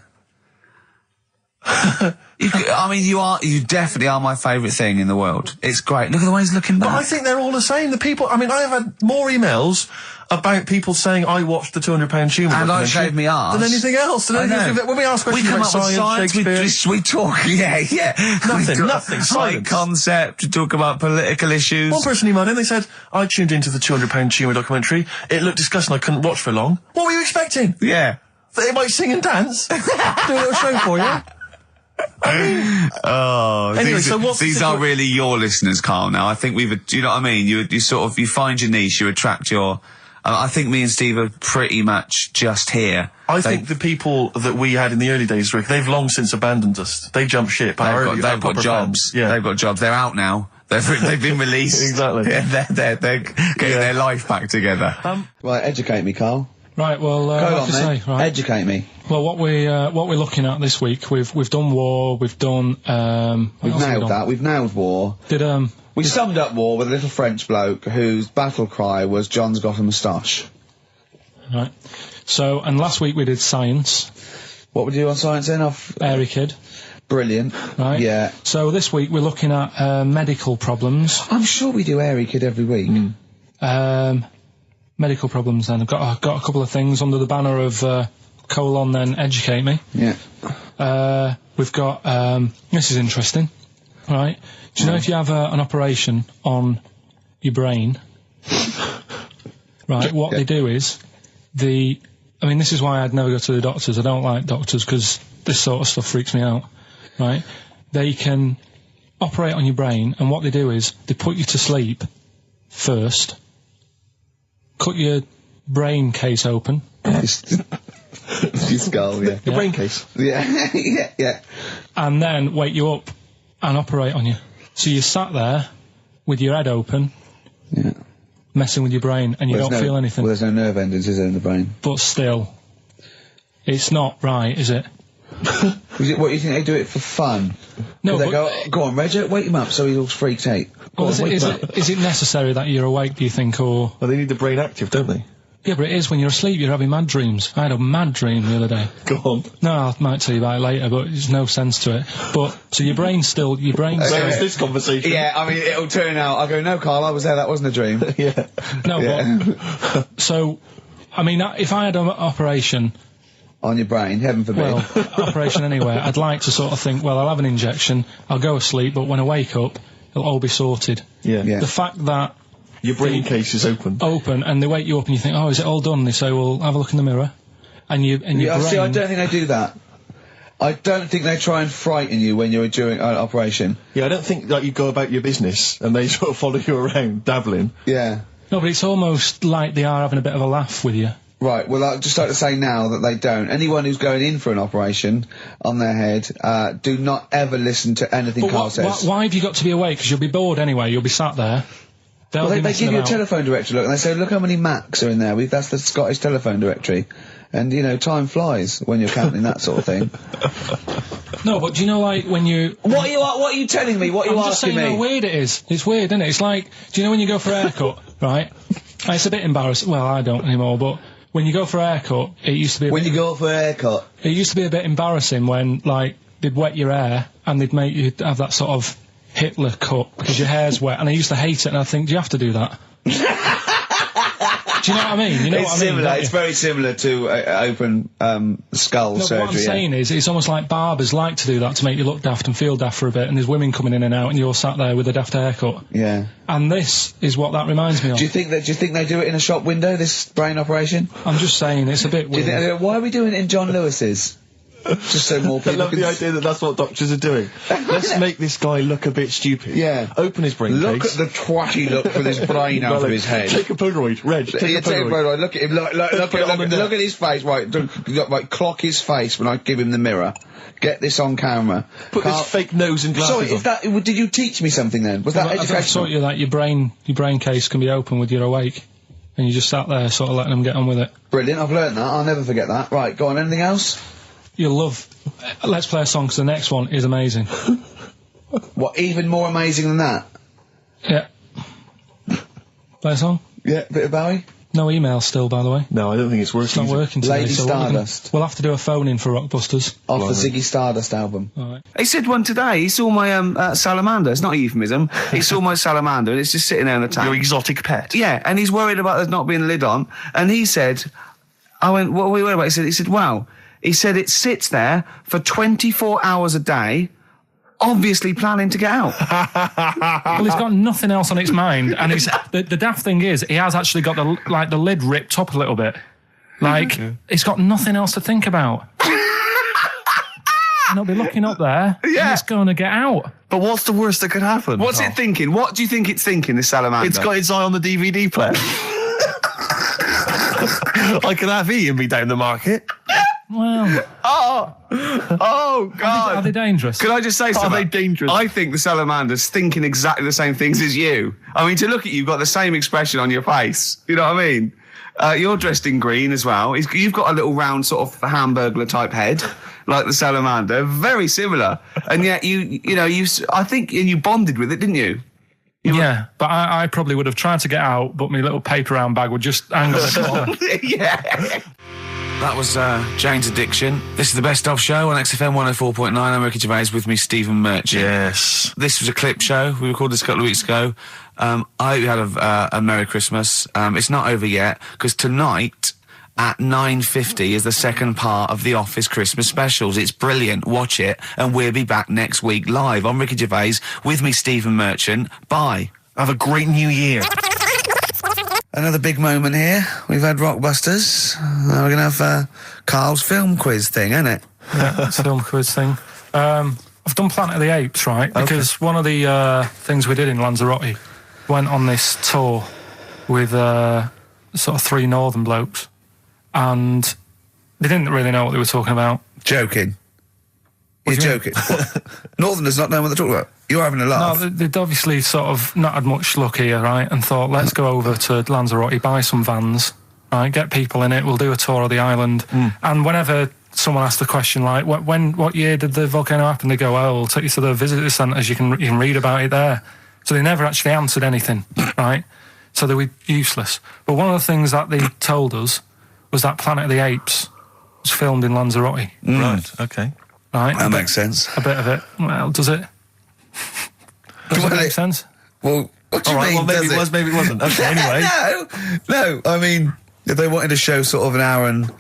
You definitely are my favourite thing in the world. It's great. Look at the way he's looking back. But I think they're all the same. The people, I have had more emails about people saying I watched the £200 tumour and I documentary shaved me arse than anything else. I know. When we ask questions come about up with science, Shakespeare... we talk, yeah. Nothing, High silence. concept, we talk about political issues. One person emailed in, they said, I tuned into the £200 tumour documentary. It looked disgusting, I couldn't watch for long. What were you expecting? Yeah. That it might sing and dance? Do a little show for you? Anyway, these are really your listeners, Carl. Now I think do you know what I mean? You sort of, you find your niche, you attract your. I think me and Steve are pretty much just here. I think the people that we had in the early days, Rick, they've long since abandoned us. They jumped ship. They've got jobs. Yeah, they've got jobs. They're out now. They've been released. Exactly. Yeah, they're getting their life back together. Right, educate me, Carl. Right, well, Go like on, I say, right. Educate me. Well, what we're looking at this week, we've done war, we've done We've nailed that. We've nailed war. We summed up war with a little French bloke whose battle cry was "John's got a moustache." Right. So, and last week we did science. What would you do on science then? Airy kid. Brilliant. Right. Yeah. So this week we're looking at medical problems. I'm sure we do Airy kid every week. Medical problems. Then I've got a couple of things under the banner of then educate me. Yeah. We've got this is interesting. Right. Do you know if you have an operation on your brain? Right. What they do is this is why I'd never go to the doctors. I don't like doctors because this sort of stuff freaks me out. Right. They can operate on your brain, and what they do is they put you to sleep first, cut your brain case open. Your skull, yeah. The brain case. Yeah, yeah. And then wake you up and operate on you. So you're sat there with your head open, messing with your brain, and you don't feel anything. Well, there's no nerve endings, is there, in the brain? But still, it's not right, is it? What, you think they do it for fun? No, they but go on, Reg, wake him up so he all freaks out. Is it necessary that you're awake, do you think, or... Well, they need the brain active, don't they? Yeah, but it is when you're asleep, you're having mad dreams. I had a mad dream the other day. Go on. No, I might tell you about it later, but there's no sense to it. But, so your brain's still... Where is this conversation? Yeah, I mean, it'll turn out, I go, no, Carl, I was there, that wasn't a dream. Yeah. No, but... So, I mean, if I had an operation... On your brain, heaven forbid. Well, operation anywhere, I'd like to sort of think, well, I'll have an injection, I'll go asleep, but when I wake up, it'll all be sorted. Yeah. Yeah. The fact that... Your brain case is open. And they wake you up and you think, oh, is it all done? And they say, well, have a look in the mirror. And your brain... See, I don't think they do that. I don't think they try and frighten you when you're doing an operation. Yeah, I don't think, you go about your business and they sort of follow you around, dabbling. Yeah. No, but it's almost like they are having a bit of a laugh with you. Right, well, I'd just like to say now that they don't. Anyone who's going in for an operation on their head, do not ever listen to anything Carl says. Why have you got to be awake? Because you'll be bored anyway. You'll be sat there. Well, they give you a telephone directory, look, and they say, look how many Macs are in there. That's the Scottish telephone directory. And, you know, time flies when you're counting that sort of thing. No, but do you know, like, when you... What are you telling me? What are you I'm just asking saying me? how weird it is. It's weird, isn't it? It's like, do you know when you go for a haircut, right? It's a bit embarrassing. Well, I don't anymore, but... When you go for a haircut, it used to be... When you go for a haircut? It used to be a bit embarrassing when, like, they'd wet your hair and they'd make you have that sort of Hitler cut because your hair's wet, and I used to hate it, and I think, do you have to do that? Do you know what I mean? You know what I mean? Similar. It's very similar to open skull surgery. What I'm saying is, it's almost like barbers like to do that to make you look daft and feel daft for a bit, and there's women coming in and out, and you're sat there with a daft haircut. Yeah. And this is what that reminds me of. Do you think they do it in a shop window, this brain operation? I'm just saying, it's a bit weird. Why are we doing it in John Lewis's? Just so more people I love the idea that that's what doctors are doing. Let's make this guy look a bit stupid. Yeah. Open his brain Look case. at the twatty look for this brain out of his head. Take a Polaroid, Reg. Take a Polaroid. Look at him. Look at his face. Right, clock his face when I give him the mirror. Get this on camera. Put this fake nose and glasses Sorry, did you teach me something then? Was that educational? I taught you that your brain case can be open with your awake, and you just sat there sort of letting them get on with it. Brilliant, I've learnt that. I'll never forget that. Right, go on, anything else? You'll love... Let's play a song, because the next one is amazing. What, even more amazing than that? Yeah. Play a song? Yeah, bit of Bowie? No email still, by the way. No, I don't think it's working. It's not working today. Lady Stardust. We'll have to do a phone-in for Rockbusters. Off the Ziggy Stardust album. Alright. He said one today. He saw my salamander. It's not a euphemism. He saw my salamander, and it's just sitting there in the tank. Your exotic pet. Yeah, and he's worried about there not being a lid on. And he said, I went, what are we worried about? He said, wow. He said it sits there for 24 hours a day, obviously planning to get out. Well, he's got nothing else on its mind, and the daft thing is, he has actually got the lid ripped up a little bit. Like, it's got nothing else to think about. And it'll be looking up there, and it's going to get out. But what's the worst that could happen? What's it thinking? What do you think it's thinking, this salamander? It's got its eye on the DVD player. I can have Ian be down the market. Well... Oh, God. Are they dangerous? Can I just say something? Are they dangerous? I think the salamander's thinking exactly the same things as you. I mean, to look at you, you've got the same expression on your face. You know what I mean? You're dressed in green as well. You've got a little round sort of Hamburglar type head, like the salamander. Very similar. And yet I think you bonded with it, didn't you? Yeah, but I probably would have tried to get out, but my little paper round bag would just hang on the corner. Yeah. That was Jane's Addiction. This is the Best Of Show on XFM 104.9. I'm Ricky Gervais, with me Stephen Merchant. Yes. This was a clip show. We recorded this a couple of weeks ago. I hope you had a Merry Christmas. It's not over yet, because tonight at 9:50 is the second part of The Office Christmas specials. It's brilliant. Watch it, and we'll be back next week live. I'm Ricky Gervais, with me Stephen Merchant. Bye. Have a great new year. Another big moment here. We've had Rockbusters. Now we're going to have Carl's film quiz thing, isn't it? Yeah, it's a film quiz thing. I've done Planet of the Apes, right? Because one of the things we did in Lanzarote, went on this tour with sort of 3 northern blokes, and they didn't really know what they were talking about. Joking. You're joking. Northerners not knowing what they're talking about. You're having a laugh. No, they'd obviously sort of not had much luck here, right? And thought, let's go over to Lanzarote, buy some vans, right? Get people in it. We'll do a tour of the island. And whenever someone asks the question like, what year did the volcano happen? They go, oh, we'll take you to the visitor centres. You can read about it there. So they never actually answered anything, right? So they were useless. But one of the things that they told us was that Planet of the Apes was filmed in Lanzarote. Right. Okay. Right. That makes sense. A bit of it. Well, does it? Does it make sense? Well, what do you mean? Well, maybe it was, maybe it wasn't. Okay, anyway. No. I mean, if they wanted to show sort of an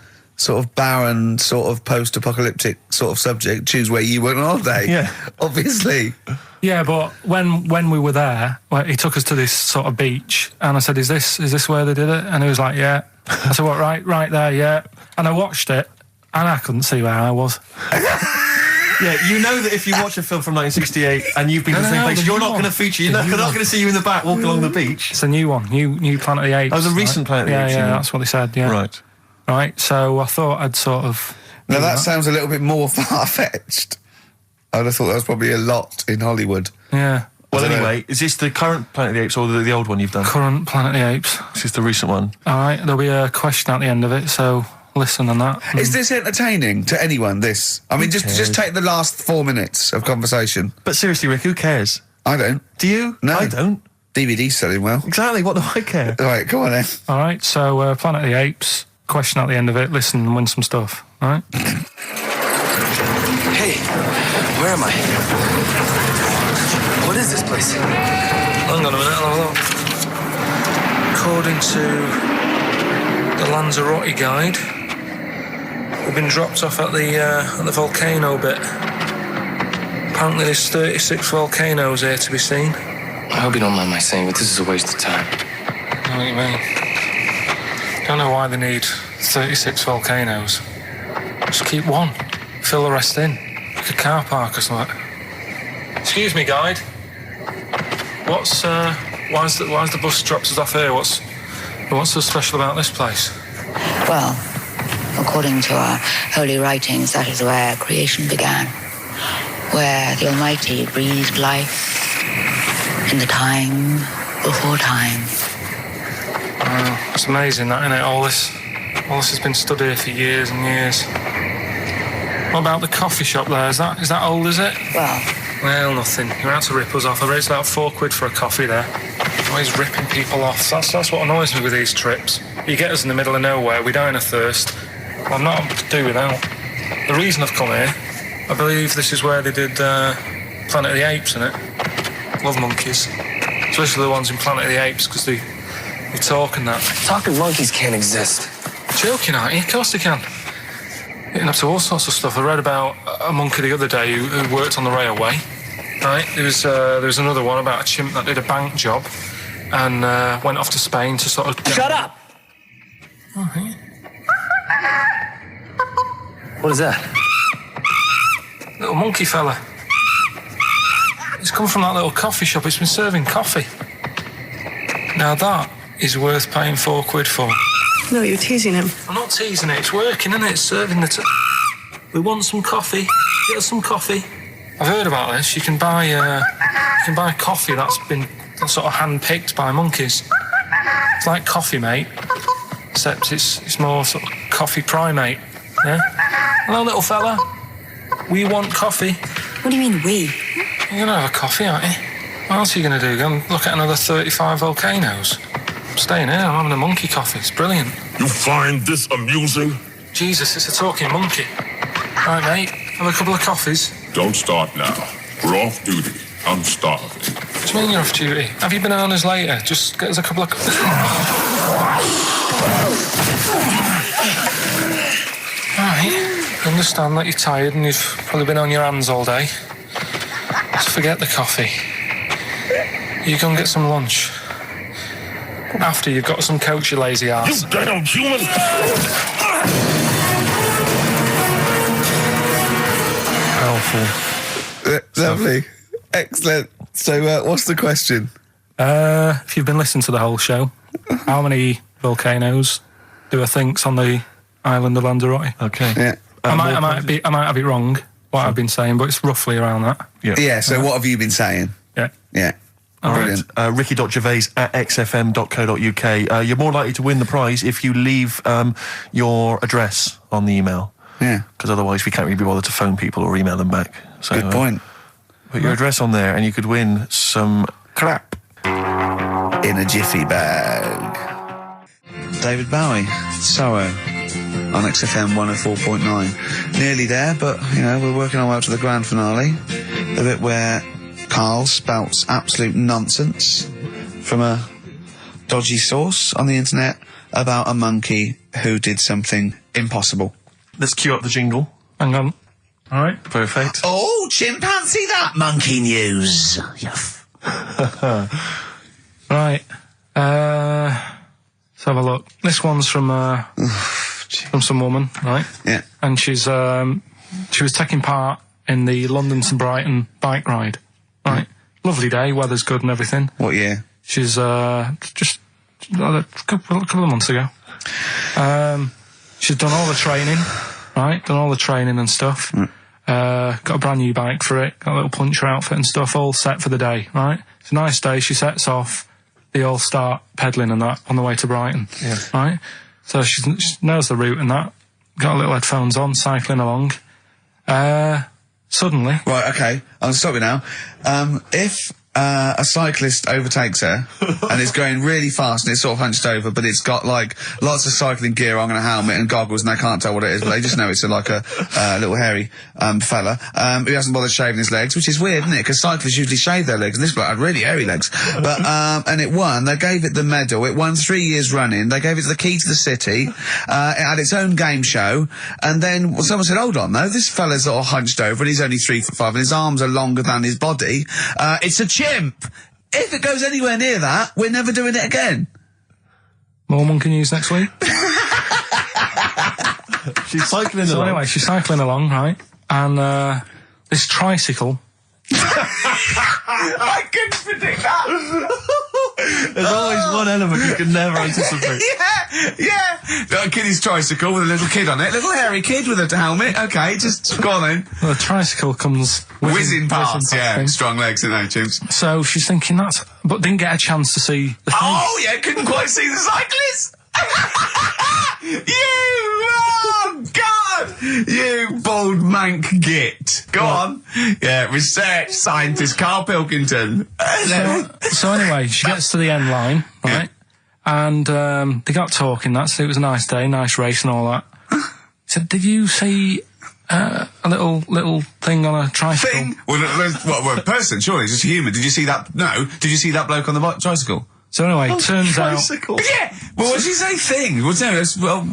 barren, sort of post-apocalyptic sort of subject, choose where you went on holiday. Yeah. Obviously. Yeah, but when we were there, he took us to this sort of beach, and I said, "Is this where they did it?" And he was like, "Yeah." I said, "What? Right there, yeah." And I watched it, and I couldn't see where I was. Yeah, you know that if you watch a film from 1968 and you've been to the same place, you're not going to feature. You're not going to see you in the back walking along the beach. It's a new one, new Planet of the Apes. Oh, the recent Planet of the Apes. Yeah, that's what they said. Yeah. Right. So I thought I'd sort of. Now that sounds a little bit more far-fetched. I'd have thought that was probably a lot in Hollywood. Yeah. Well, anyway, is this the current Planet of the Apes or the old one you've done? Current Planet of the Apes. This is the recent one. All right, there'll be a question at the end of it, so listen on that. Is this entertaining to anyone, this? I mean, just take the last 4 minutes of conversation. But seriously, Rick, who cares? I don't. Do you? No. I don't. DVD's selling well. Exactly, what do I care? Right, go on then. All right, so Planet of the Apes, question at the end of it, listen and win some stuff, all right? Hey, where am I? What is this place? Hang on a minute, I'll have a look. According to the Lanzarote guide, we've been dropped off at the volcano bit. Apparently there's 36 volcanoes here to be seen. I hope you don't mind my saying, but this is a waste of time. I know what you mean. Don't know why they need 36 volcanoes. Just keep one. Fill the rest in. Like a car park or something. Excuse me, guide. Why's the bus drops us off here? What's so special about this place? Well, according to our holy writings, that is where creation began, where the Almighty breathed life in the time before time. Wow, it's amazing, that, isn't it? All this has been stood here for years and years. What about the coffee shop there? Is that old, is it? Well, nothing. You're out to rip us off. I raised about £4 for a coffee there. Always ripping people off. That's what annoys me with these trips. You get us in the middle of nowhere, we die of thirst. Well, I'm not able to do without. The reason I've come here, I believe this is where they did Planet of the Apes, innit? Love monkeys. Especially the ones in Planet of the Apes, because they talk and that. Talking monkeys can't exist. Joking, aren't you? Of course they can. Getting up to all sorts of stuff. I read about a monkey the other day who worked on the railway. Right, there was another one about a chimp that did a bank job and went off to Spain to sort of... Shut up! Oh, yeah. What is that? Little monkey fella. It's come from that little coffee shop. It's been serving coffee. Now that is worth paying £4 for. No, you're teasing him. I'm not teasing it. It's working, isn't it? It's serving the... We want some coffee. Get us some coffee. I've heard about this. You can buy coffee that's been sort of hand-picked by monkeys. It's like Coffee Mate, except it's more sort of coffee primate. Yeah? Hello, little fella. We want coffee. What do you mean, we? You're going to have a coffee, aren't you? What else are you going to do? Go and look at another 35 volcanoes? I'm staying here. I'm having a monkey coffee. It's brilliant. You find this amusing? Jesus, it's a talking monkey. Right, mate. Have a couple of coffees. Don't start now. We're off duty. I'm starving. What do you mean you're off duty? Have you been on us later? Just get us a couple of... Right. I understand that you're tired and you've probably been on your hands all day. Just forget the coffee. You go and get some lunch. After you've got some coach, you lazy ass. You damn human! Powerful. Lovely. Excellent. So, what's the question? If you've been listening to the whole show, how many volcanoes do I think's on the island of Lanzarote? Okay. Yeah. I might have it wrong, what I've been saying, but it's roughly around that. Yeah, so what have you been saying? Yeah. Yeah. All Brilliant. right. Ricky.gervais@xfm.co.uk. You're more likely to win the prize if you leave your address on the email. Yeah. Because otherwise we can't really be bothered to phone people or email them back. So, Good point. Put your address on there and you could win some crap. In a jiffy bag. David Bowie, Sorrow, on XFM 104.9. Nearly there, but, we're working our way up to the grand finale. The bit where Karl spouts absolute nonsense from a dodgy source on the internet about a monkey who did something impossible. Let's cue up the jingle. Hang on. All right. Perfect. Oh, chimpanzee that monkey news. Right. Let's have a look. This one's from some woman, right? Yeah. And she was taking part in the London to Brighton bike ride. Right, lovely day, weather's good and everything. What year? She's just a couple of months ago. She's done all the training, right? Done all the training and stuff. Got a brand new bike for it. Got a little puncher outfit and stuff, all set for the day, right? It's a nice day. She sets off. They all start pedalling and that on the way to Brighton, right? So she knows the route and that. Got a little headphones on, cycling along. Suddenly... Right, okay, I'll stop you now. If a cyclist overtakes her and is going really fast and it's sort of hunched over, but it's got like lots of cycling gear on and a helmet and goggles, and they can't tell what it is, but they just know it's like a little hairy fella who hasn't bothered shaving his legs, which is weird, isn't it? Because cyclists usually shave their legs, and this bloke had really hairy legs. But and it won. They gave it the medal. It won 3 years running. They gave it the key to the city. It had its own game show, and then someone said, "Hold on, though, this fella's all hunched over, and he's only 3'5", and his arms are longer than his body. It's a chimp. If it goes anywhere near that, we're never doing it again." More monkey news next week. She's cycling So along. anyway, she's cycling along, right? And this tricycle... I couldn't predict that. There's always one element you can never anticipate. Yeah. A kiddie's tricycle with a little kid on it, little hairy kid with a helmet. Okay, just go on then. The tricycle comes... Whizzing past, thing. Strong legs, isn't they, chimps? So she's thinking that's... But didn't get a chance to see the thing. Oh, yeah, couldn't quite see the cyclist. Oh, God! You bald mank git. Go on. Yeah, research scientist Karl Pilkington. So anyway, she gets to the end line, right? And they got talking, it was a nice day, nice race and all that. He said, "Did you see a little thing on a tricycle?" Thing? Well, a person, surely, just a human. Did you see that? No. Did you see that bloke on the tricycle? So anyway, turns out... Yeah! Well, what did she say thing? Well, no,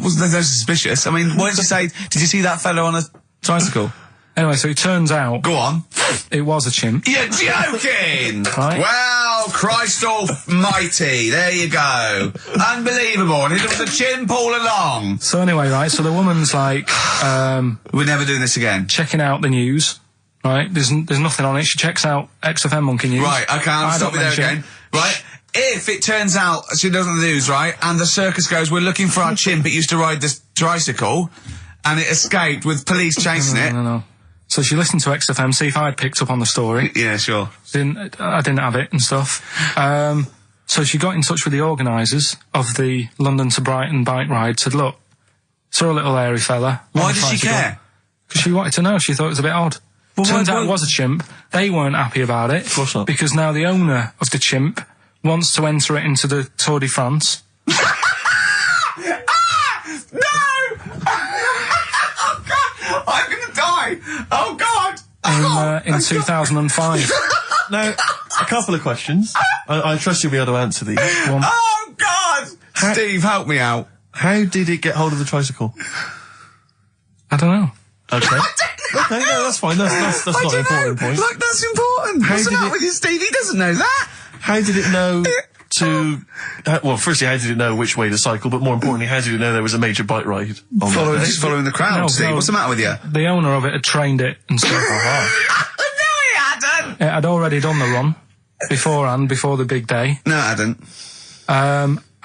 wasn't no suspicious. I mean, what did she say? Did you see that fellow on a tricycle? Anyway, so it turns out... Go on. It was a chimp. You're joking! Right. Well, Christ almighty, there you go. Unbelievable, and it was a chimp all along. So anyway, right, so the woman's like... We're never doing this again. Checking out the news, right? There's nothing on it. She checks out XFM Monkey News. Right, okay, I'll stop you there again. Right? If it turns out she doesn't lose, right, and the circus goes, "We're looking for our chimp, it used to ride this tricycle, and it escaped with police chasing it." No. So she listened to XFM, see if I'd picked up on the story. Yeah, sure. I didn't have it and stuff. So she got in touch with the organisers of the London to Brighton bike ride, said, "Look, saw a little hairy fella." Why did she care? Because she wanted to know. She thought it was a bit odd. Well, Turns out it was a chimp. They weren't happy about it. Of course not. Because now the owner of the chimp wants to enter it into the Tour de France. No! Oh, God! I'm gonna die! Oh, God! In 2005. Now, a couple of questions. I trust you'll be able to answer these. Oh, God! Steve, help me out. How did it get hold of the tricycle? I don't know. Okay. Okay, no, that's fine. That's not an important point. Like, that's important. What's the matter with you, Steve? He doesn't know that. How did it know to... well, firstly, how did it know which way to cycle? But more importantly, how did it know there was a major bike ride on that day? Just following the crowd, Steve. What's the matter with you? The owner of it had trained it and stuff. No, he hadn't! It had already done the run beforehand, before the big day. No, it hadn't.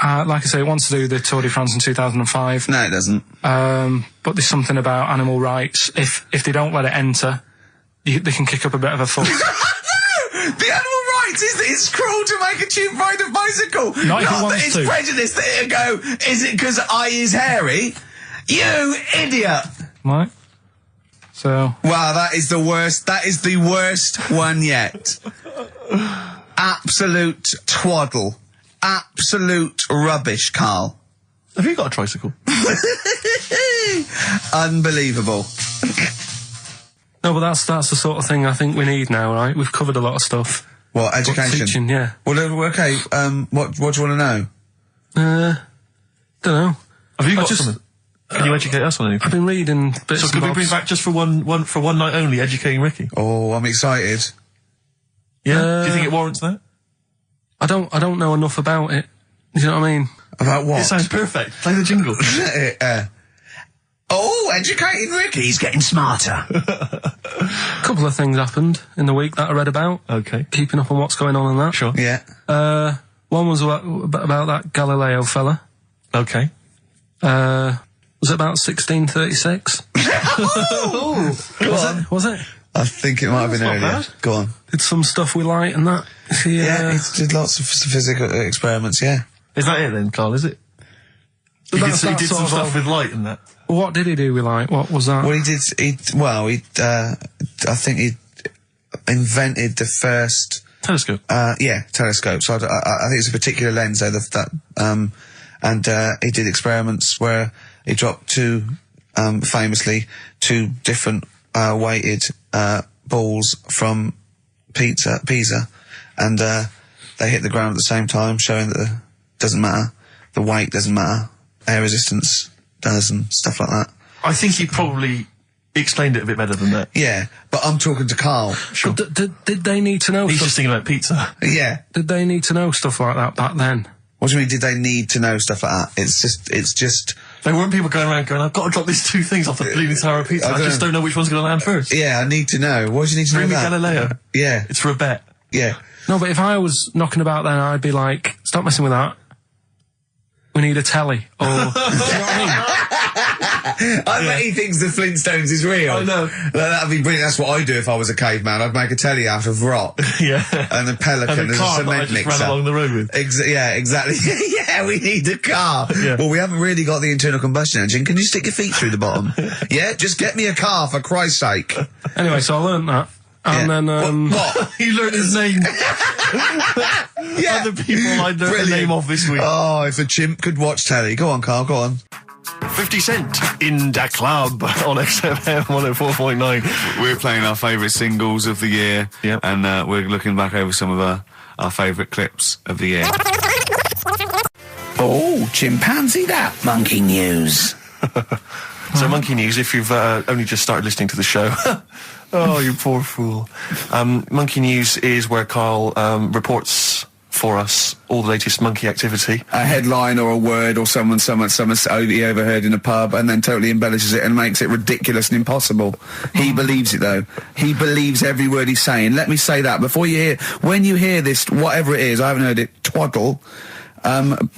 Like I say, it wants to do the Tour de France in 2005. No, it doesn't. But there's something about animal rights. If they don't let it enter, they can kick up a bit of a fuss. No! The animal rights is that it's cruel to make a chimp ride a bicycle. Not if it that wants it's to. prejudice that it'll go, is it because I is hairy? You idiot! Right? So... Wow, that is the worst one yet. Absolute twaddle. Absolute rubbish, Karl. Have you got a tricycle? Unbelievable. No, but that's the sort of thing I think we need now, right? We've covered a lot of stuff. What, education? Teaching, yeah. Well, okay, what do you want to know? Don't know. Have you got something? Can you educate us on anything? I've been reading bits So and could we bobs. bring back just for one night only, educating Ricky? Oh, I'm excited. Yeah? Do you think it warrants that? I don't know enough about it. Do you know what I mean? About what? It sounds perfect. Play the jingle. Oh, educating Ricky. He's getting smarter. A couple of things happened in the week that I read about. Okay. Keeping up on what's going on in that. Sure. Yeah. One was about that Galileo fella. Okay. Was it about 1636? Was it? I think it might have been not earlier. bad. Go on. Did some stuff with light and that. He, Yeah, he did lots of physical experiments, yeah. Is that it then, Carl, is it? He did some stuff with light and that. What did he do with light? What was that? Well, I think he invented the first... Telescope. Telescope. So I think it's a particular lens though, and he did experiments where he dropped famously two different weighted balls from Pisa, and they hit the ground at the same time, showing that it doesn't matter, the weight doesn't matter, air resistance does, and stuff like that. I think he probably explained it a bit better than that. Yeah, but I'm talking to Carl. Sure. Did they need to know He's stuff? just thinking about pizza. Yeah. Did they need to know stuff like that back then? What do you mean, did they need to know stuff like that? It's just... There weren't people going around going, I've got to drop these two things off the bleeding tower of pizza. I just don't know which one's going to land first. Yeah, I need to know. Why do you need to Bring know me that? Galileo. Yeah. It's for a bet. Yeah. No, but if I was knocking about then, I'd be like, stop messing with that. We need a telly. Or, do you know what I mean? I bet he thinks the Flintstones is real. I know. That'd be brilliant. That's what I'd do if I was a caveman. I'd make a telly out of rock. Yeah. And a pelican And a as car a that I cement just mixer. ran along the road with. Yeah, exactly. Yeah, we need a car. Yeah. Well, we haven't really got the internal combustion engine. Can you stick your feet through the bottom? Yeah, just get me a car, for Christ's sake. Anyway, so I learnt that. And then, What? He learned his name. Yeah. Other people I learned the Brilliant. name of this week. Oh, if a chimp could watch telly. Go on, Carl, go on. 50 Cent in Da Club on XFM 104.9. We're playing our favourite singles of the year, Yep. and we're looking back over some of our favourite clips of the year. Oh, chimpanzee that. Monkey news. So, Monkey News, if you've only just started listening to the show. Oh, you poor fool. Monkey News is where Carl reports for us all the latest monkey activity. A headline or a word or someone he overheard in a pub and then totally embellishes it and makes it ridiculous and impossible. He believes it though. He believes every word he's saying. Let me say that when you hear this, whatever it is, I haven't heard it, twaddle,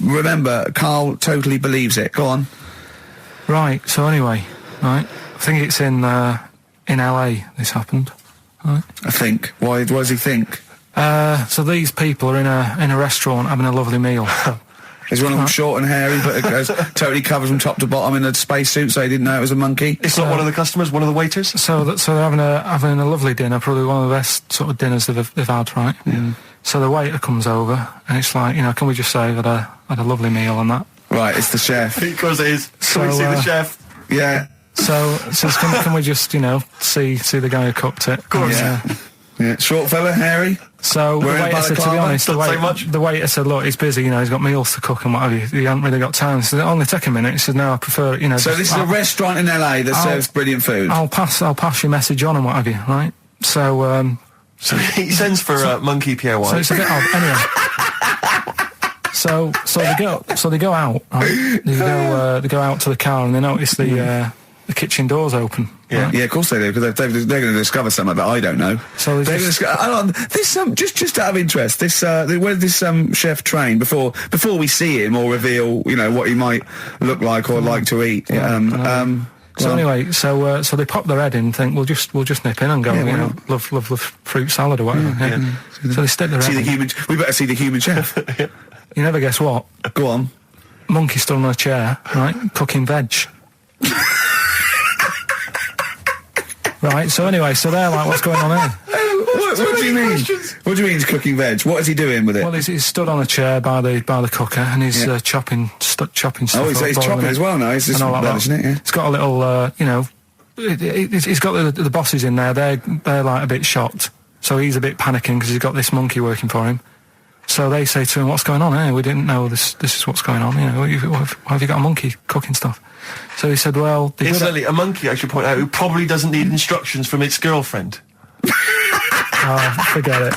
remember, Carl totally believes it. Go on. right, so anyway, right, I think it's in LA this happened. Right. I think. Why does he think? So these people are in a restaurant having a lovely meal. Is one of them short and hairy, but it goes, totally covers from top to bottom in a spacesuit, so he didn't know it was a monkey? It's not one of the customers, one of the waiters? So they're having a lovely dinner, probably one of the best sort of dinners they've had, right? Yeah. So the waiter comes over and it's like, can we just say I've had a lovely meal and that? Right, it's the chef. Because it is. So, Can we see the chef? Yeah. So can we just, see the guy who cooked it? Of course. Yeah. Short fella, hairy. So the Wearing waiter said, to be balaclava? honest, Doesn't say much. the waiter said, look, he's busy, he's got meals to cook and what have you. He hasn't really got time. He said, it'll only take a minute. He said, no, I prefer it, So this is a restaurant in LA that serves brilliant food. I'll pass your message on and what have you, right? So, So he sends for Monkey Pierre White. so it's a bit odd. Anyway. So they go out, right? They go out to the car and they notice the kitchen door's open. Yeah, right? yeah, of course they do, because they're going to discover something that I don't know. So they're going to hang on, this just out of interest, this where did this chef train before we see him or reveal what he might look like or like to eat? So anyway, so they pop their head in and think we'll just nip in and go, love fruit salad or whatever. Yeah. So they stick their head in. We better see the human chef. You never guess what? Go on. Monkey stood on a chair, right, cooking veg. Right, so anyway, so they're like, what's going on here? What do you mean? What do you mean he's cooking veg? What is he doing with it? Well, he's stood on a chair by the cooker and he's chopping stuff. Oh, he's chopping as well now. He's just embellishing it. Yeah. It's got a little, he's got the bosses in there. They're like a bit shocked. So he's a bit panicking because he's got this monkey working for him. So they say to him, "What's going on here? We didn't know this is what's going on. Why have you got a monkey cooking stuff?" So he said, "Well, incidentally, a monkey, I should point out, who probably doesn't need instructions from its girlfriend." Forget it.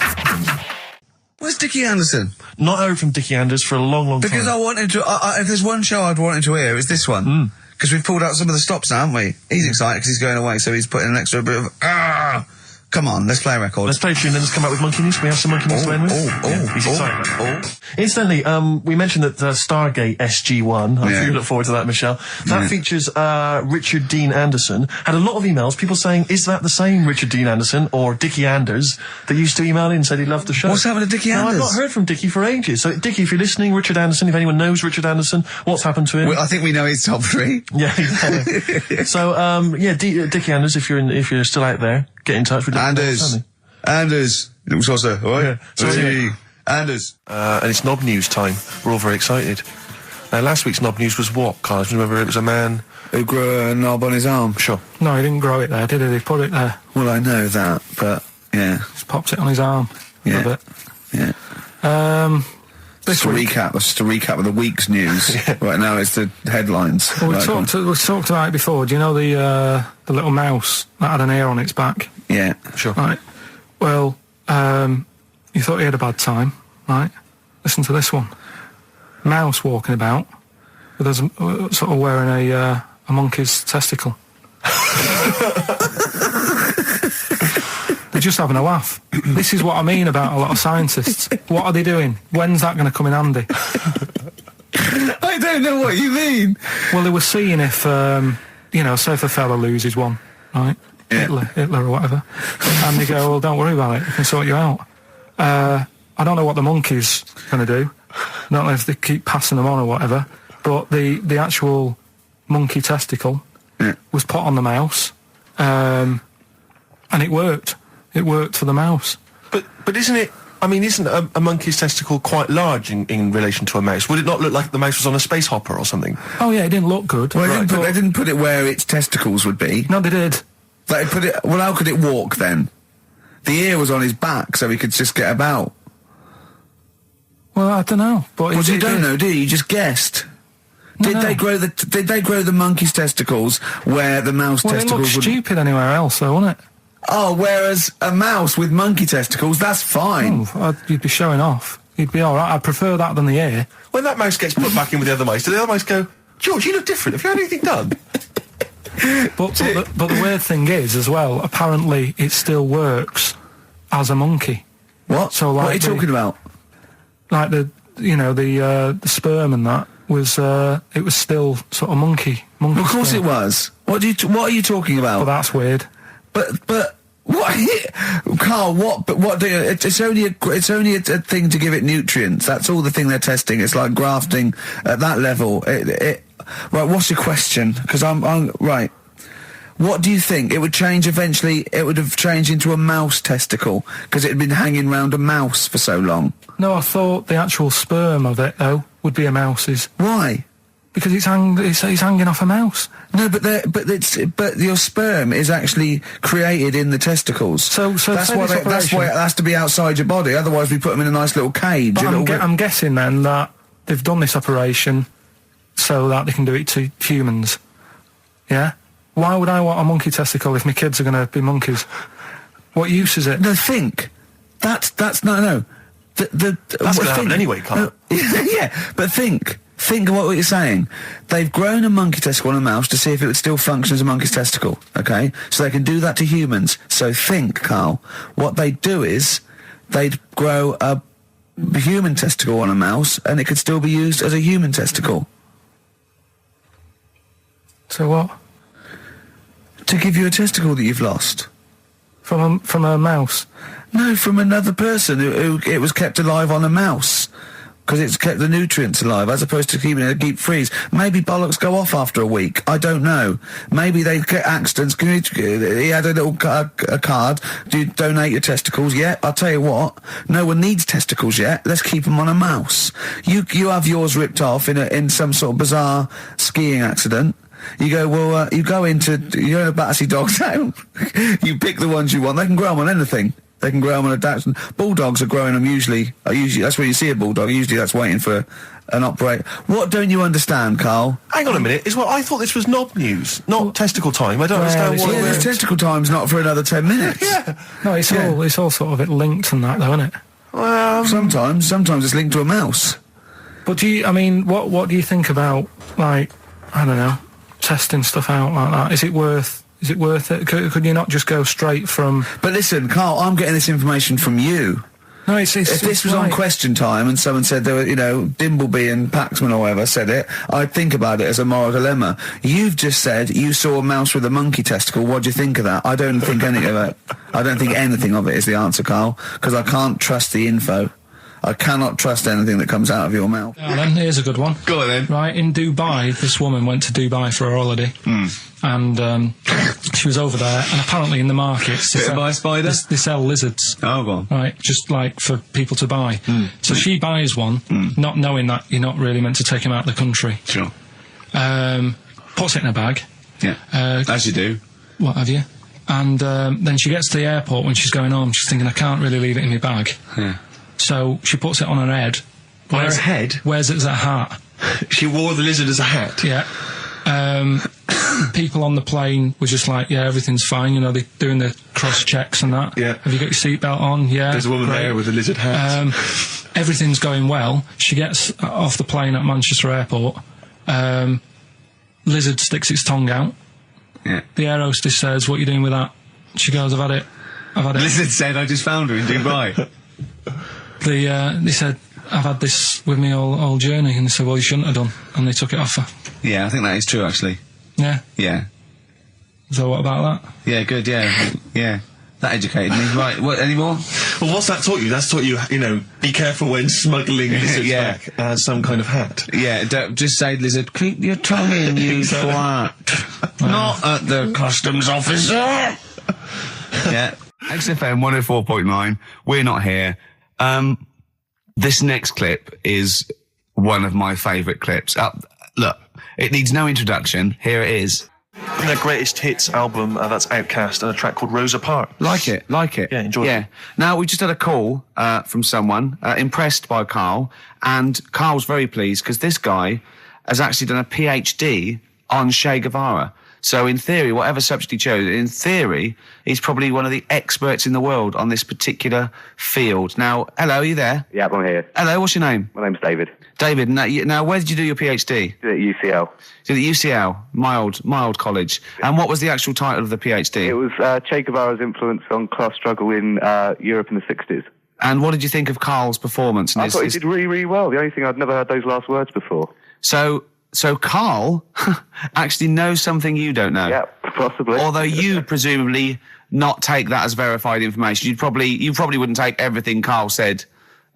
Where's Dickie Anderson? Not heard from Dickie Anders for a long, long time. Because I wanted to. If there's one show I'd wanted to hear, it's this one. because we've pulled out some of the stops now, haven't we? He's excited because he's going away, so he's putting an extra bit of Come on, let's play a record. Let's play a tune and let's come out with Monkey News. Can we have some Monkey News to end with? He's excited. Incidentally, we mentioned that Stargate SG-1, I'm sure you look forward to that, Michelle, that features Richard Dean Anderson. Had a lot of emails, people saying, is that the same Richard Dean Anderson or Dickie Anders that used to email in and said he loved the show? What's happened to Dickie Anders? I've not heard from Dickie for ages. So, Dickie, if you're listening, Richard Anderson, if anyone knows Richard Anderson, what's happened to him? Well, I think we know his top 3. Yeah. So, Dickie Anders, if you're still out there, get in touch with Anders, little saucer, alright? Anders. And it's Knob News time. We're all very excited. Last week's Knob News was what, Carl? Remember, it was a man who grew a knob on his arm. Sure. No, he didn't grow it there, did he? He put it there. Well, I know that, but yeah. Just popped it on his arm. Yeah. A bit. Yeah. Just a recap of the week's news. Right now, it's the headlines. Well, we talked about it before. Do you know the little mouse that had an ear on its back? Yeah, sure. Right. Well, you thought he had a bad time, right? Listen to this one. Mouse walking about with us sort of wearing a monkey's testicle. They're just having a laugh. This is what I mean about a lot of scientists. What are they doing? When's that going to come in handy? I don't know what you mean. Well, they were seeing if, say if a fella loses one, right? Yeah. Hitler or whatever. And they go, well, don't worry about it. We can sort you out. I don't know what the monkey's going to do. I don't know if they keep passing them on or whatever. But the actual monkey testicle was put on the mouse. And it worked. It worked for the mouse. But isn't it... I mean, isn't a monkey's testicle quite large in relation to a mouse? Would it not look like the mouse was on a space hopper or something? Oh, yeah, it didn't look good. Well, they didn't put it where its testicles would be. No, they did. Well, how could it walk then? The ear was on his back, so he could just get about. Well, I don't know. But you don't know, do you? You just guessed. Did they grow the monkey's testicles where the mouse testicles would... Well, it looked stupid anywhere else, though, wouldn't it? Oh, whereas a mouse with monkey testicles, that's fine. You'd be showing off. You'd be all right. I'd prefer that than the ear. When that mouse gets put back in with the other mice, do the other mice go, George, you look different. Have you had anything done? But the weird thing is, as well, apparently it still works as a monkey. What? So, like, what are you talking about? Like the sperm and that was it was still sort of monkey. Of course sperm. it was. What are you talking about? Well, that's weird. But what, Carl? It's only a thing to give it nutrients. That's all the thing they're testing. It's like grafting at that level. Right. What's your question? Because I'm right. What do you think? It would change eventually. It would have changed into a mouse testicle because it had been hanging round a mouse for so long. No, I thought the actual sperm of it though would be a mouse's. Why? Because it's hanging off a mouse. No, but your sperm is actually created in the testicles. So that's why it has to be outside your body. Otherwise, we put them in a nice little cage. But I'm guessing then that they've done this operation so that they can do it to humans. Yeah. Why would I want a monkey testicle if my kids are going to be monkeys? What use is it? No, think. That's no. That's going to happen anyway, Carl. Yeah, but think. Think of what you're saying. They've grown a monkey testicle on a mouse to see if it would still function as a monkey's testicle, okay? So they can do that to humans. So think, Carl. What they'd do is they'd grow a human testicle on a mouse and it could still be used as a human testicle. So what? To give you a testicle that you've lost. From a mouse? No, from another person who it was kept alive on a mouse. Because it's kept the nutrients alive, as opposed to keeping it in a deep freeze. Maybe bollocks go off after a week. I don't know. Maybe they get accidents. He had a little a card. Do you donate your testicles? Yeah, I'll tell you what. No one needs testicles yet. Let's keep them on a mouse. You have yours ripped off in some sort of bizarre skiing accident. You go, well, you're in a Battersea Dog Town. You pick the ones you want. They can grow them on anything. They can grow them on a Dachshund. Bulldogs are growing them usually, that's where you see a bulldog. Usually that's waiting for an operator. What don't you understand, Carl? Hang on a minute. I thought this was knob news, not testicle time. I don't understand what it is. Testicle time's not for another 10 minutes. Yeah. No, it's all sort of linked and that, though, isn't it? Well, sometimes it's linked to a mouse. But what do you think about, like, I don't know, testing stuff out like that? Is it worth it? Could you not just go straight from... But listen, Carl, I'm getting this information from you. No, if this was on Question Time and someone said there were, Dimbleby and Paxman or whatever said it, I'd think about it as a moral dilemma. You've just said you saw a mouse with a monkey testicle. What do you think of that? I don't think any of it. I don't think anything of it is the answer, Carl, because I can't trust the info. I cannot trust anything that comes out of your mouth. Then here's a good one. Go on then. Right, in Dubai, this woman went to Dubai for her holiday. And she was over there, and apparently in the markets... Bit by spider? They sell lizards. Oh, go on. Right, just like for people to buy. So she buys one, not knowing that you're not really meant to take him out of the country. Sure. Puts it in a bag. Yeah, as you do. What have you? And then she gets to the airport when she's going home. She's thinking, I can't really leave it in my bag. Yeah. So she puts it on her head. On her head? Wears it as a hat. She wore the lizard as a hat? Yeah. People on the plane were just like, yeah, everything's fine, they're doing the cross checks and that. Yeah. Have you got your seatbelt on? Yeah. There's a woman there with a lizard hat. Everything's going well. She gets off the plane at Manchester Airport. Lizard sticks its tongue out. Yeah. The air hostess says, what are you doing with that? She goes, I've had it. Lizard said, I just found her in Dubai. They said, I've had this with me all journey, and they said, well, you shouldn't have done, and they took it off her. Yeah, I think that is true, actually. Yeah? Yeah. So what about that? Yeah, good, yeah. Yeah. That educated me. Right, what, any more? Well, what's that taught you? That's taught you, be careful when smuggling lizards back as some kind of hat. Yeah, don't just say, lizard, keep your tongue in, you twat. Not at the customs officer. Yeah. XFM 104.9, we're not here. This next clip is one of my favourite clips. Look, it needs no introduction. Here it is. From their greatest hits album, that's Outcast, and a track called Rosa Parks. Like it. Yeah, enjoy it. Now, we just had a call from someone impressed by Carl, and Carl's very pleased because this guy has actually done a PhD on Che Guevara. So in theory, whatever subject he chose, in theory, he's probably one of the experts in the world on this particular field. Now, hello, are you there? Yeah, I'm here. Hello, what's your name? My name's David. David, now where did you do your PhD? At UCL. So the UCL, mild college. And what was the actual title of the PhD? It was Che Guevara's influence on class struggle in Europe in the 60s. And what did you think of Carl's performance? I thought he did really, really well. The only thing, I'd never heard those last words before. So Carl actually knows something you don't know. Yeah, possibly. Although you presumably not take that as verified information. You probably wouldn't take everything Carl said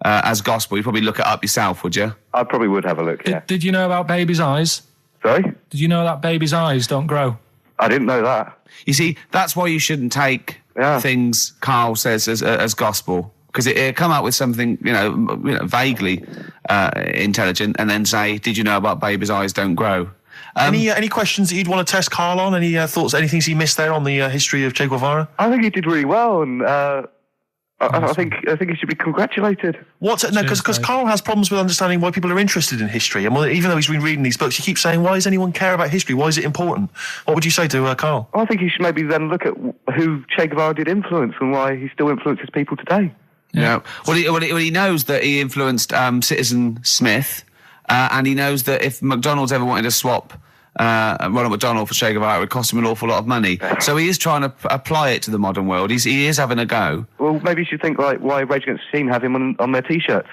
as gospel. You'd probably look it up yourself, would you? I probably would have a look, yeah. Did you know about babies' eyes? Sorry? Did you know that babies' eyes don't grow? I didn't know that. You see, that's why you shouldn't take things Carl says as gospel. Because it'll come out with something, vaguely intelligent, and then say, "Did you know about babies' eyes don't grow?" Any questions that you'd want to test Carl on? Any thoughts? Any things he missed there on the history of Che Guevara? I think he did really well, and I think he should be congratulated. Because Carl has problems with understanding why people are interested in history, and even though he's been reading these books, he keeps saying, "Why does anyone care about history? Why is it important?" What would you say to Carl? I think he should maybe then look at who Che Guevara did influence and why he still influences people today. Yeah. Well, he knows that he influenced Citizen Smith, and he knows that if McDonald's ever wanted to swap Ronald McDonald for Che Guevara, it would cost him an awful lot of money. So he is trying to apply it to the modern world. He is having a go. Well, maybe you should think like why Rage Against the Machine have him on their T-shirts.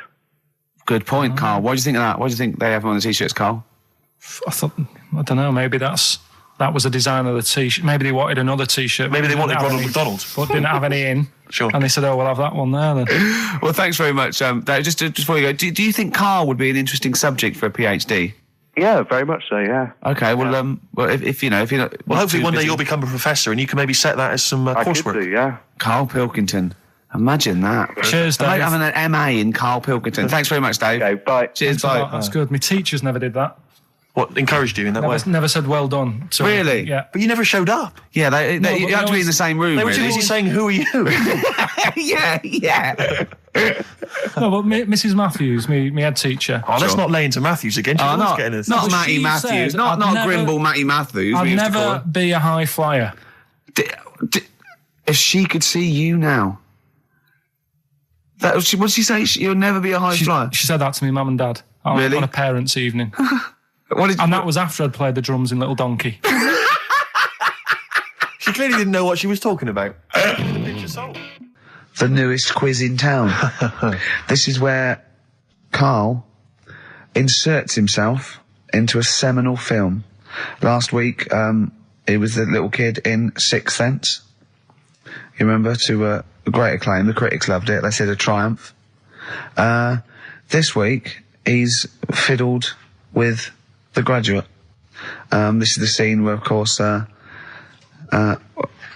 Good point, Carl. Why do you think of that? Why do you think they have him on the T-shirts, Carl? I don't know, maybe that was the design of the T-shirt. Maybe they wanted another T-shirt. Maybe they wanted Ronald McDonald. But didn't have any in. Sure. And they said, we'll have that one there then. Well, thanks very much. Just before you go, do you think Carl would be an interesting subject for a PhD? Yeah, very much so, yeah. Okay, well, if you're not... Well, hopefully one day you'll become a professor and you can maybe set that as some coursework. I could do, yeah. Karl Pilkington. Imagine that. Cheers, Dave. I like having an MA in Karl Pilkington. Thanks very much, Dave. Okay, bye. Cheers, bye. That's good. My teachers never did that. What, encouraged you in that way? Never said well done. So, really? Yeah. But you never showed up. Yeah, you had to be in the same room, They were really. too busy saying, who are you? yeah. No, but Mrs. Matthews, me head teacher. Oh, let's not lay into Matthews again. Not Matty she Matthews. said, Not Grimble Matty Matthews. I'd never be a high flyer. If she could see you now. What did she say? You'll never be a high flyer? She said that to me, mum and dad. Really? On a parents' evening. And that was after I'd played the drums in Little Donkey. She clearly didn't know what she was talking about. The newest quiz in town. This is where Karl inserts himself into a seminal film. Last week, he was the little kid in Sixth Sense. You remember? To great acclaim. The critics loved it. They said a triumph. This week, he's fiddled with The Graduate. This is the scene where, of course,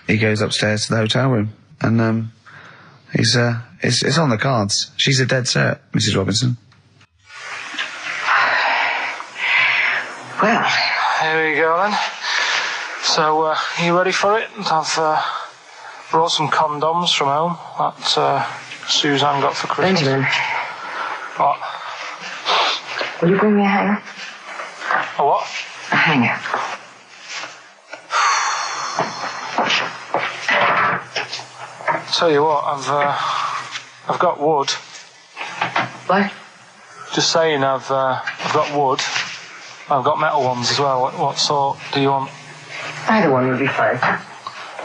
he goes upstairs to the hotel room, and it's on the cards. She's a dead cert, Mrs. Robinson. Well, here we go then. So, you ready for it? I've brought some condoms from home that Suzanne got for Christmas. Benjamin. What? Will you bring me a hanger? A what? A hanger. Tell you what, I've got wood. What? Just saying, I've got wood. I've got metal ones as well. What sort do you want? Either one would be fine.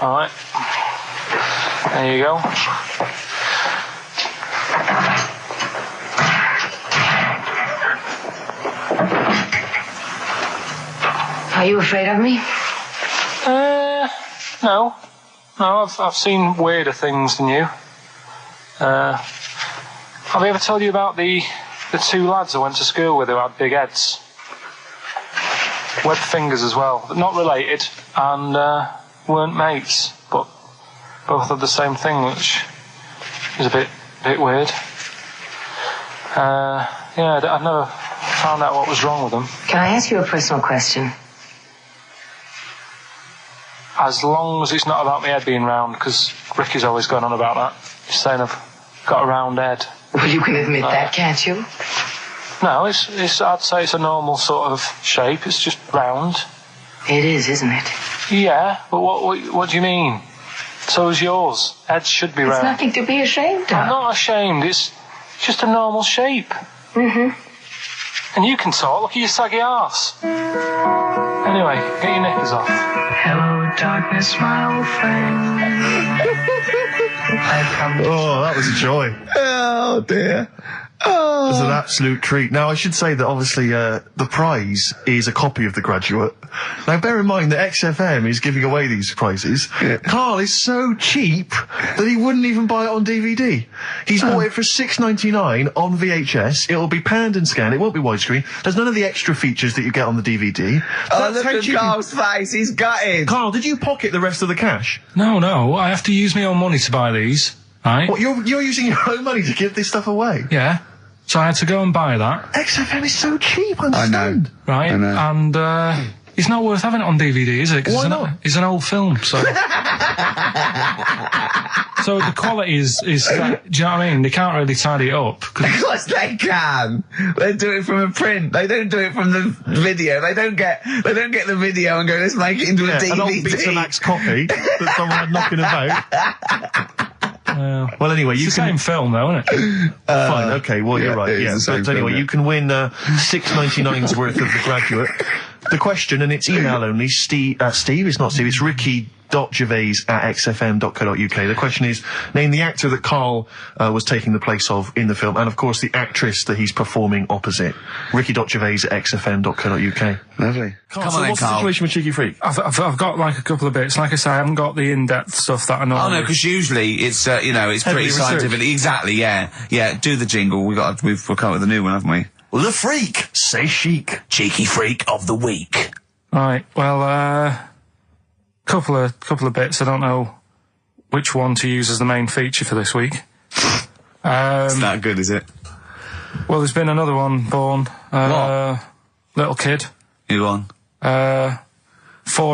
All right. There you go. Are you afraid of me? No. No, I've seen weirder things than you. Have I ever told you about the two lads I went to school with who had big heads? Webbed fingers as well, but not related, and weren't mates, but both had the same thing, which is a bit weird. Yeah, I've never found out what was wrong with them. Can I ask you a personal question? As long as it's not about my head being round, because Ricky's always going on about that. He's saying I've got a round head. Well, you can admit that, can't you? No, it's. I'd say it's a normal sort of shape. It's just round. It is, isn't it? Yeah, but what do you mean? So is yours. Heads should be round. It's nothing to be ashamed of. I'm not ashamed. It's just a normal shape. Mm-hmm. And you can talk. Look at your saggy arse. Anyway, get your knickers off. Hello, darkness, my old friend. Oh, that was a joy. Oh, dear. Oh. It was an absolute treat. Now, I should say that obviously the prize is a copy of The Graduate. Now, bear in mind that XFM is giving away these prizes. Yeah. Karl is so cheap that he wouldn't even buy it on DVD. He's bought it for $6.99 on VHS. It'll be panned and scanned. It won't be widescreen. There's none of the extra features that you get on the DVD. Look at Karl's face. He's gutted. Karl, did you pocket the rest of the cash? No. I have to use my own money to buy these. Right? What, you're using your own money to give this stuff away? Yeah. So I had to go and buy that. XFM is so cheap, I understand. Right? I know. And it's not worth having it on DVD, is it? Why not? It's an old film, so... So the quality is do you know what I mean? They can't really tidy it up. Of course they can. They do it from a print. They don't do it from the video. They don't get the video and go, let's make it into a DVD. An old Betamax copy that someone had knocking about. Well, anyway, it's the same film, though, isn't it? Fine, okay, well, you're right, yeah. But anyway, you can win $6.99's worth of The Graduate. The question, and it's email only, Steve, it's not Steve, it's ricky.gervais@xfm.co.uk. The question is, name the actor that Karl was taking the place of in the film, and of course the actress that he's performing opposite. ricky.gervais@xfm.co.uk. Lovely. Karl, so what's the situation with Cheeky Freak? I've got like a couple of bits. Like I say, I haven't got the in-depth stuff that I know. Oh no, because usually it's it's pretty scientific. Exactly, yeah. Do the jingle. We've come up with a new one, haven't we? The Freak, say chic. Cheeky Freak of the Week. Right. Well, couple of bits. I don't know which one to use as the main feature for this week. It's not good, is it? Well, there's been another one born. What? Little kid. Who on? 4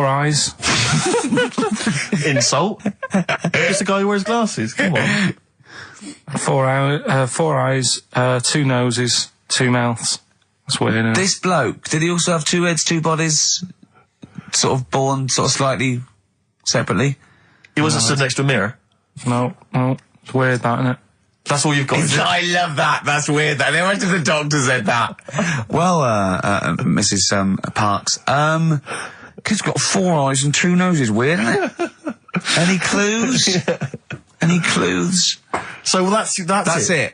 eyes. Insult. Just a guy who wears glasses. Come on. 4 eyes, 2 noses, 2 mouths. That's weird, isn't it? This bloke, did he also have 2 heads, 2 bodies? Sort of born slightly separately? He wasn't stood next to a mirror? No. It's weird, that, isn't it? That's all you've got. I love that. That's weird. Though. Imagine if the doctor said that. Imagine if the doctor said that. Well, Mrs. Parks, kid's got 4 eyes and 2 noses. Weird, isn't it? Any clues? Any clues? So that's it.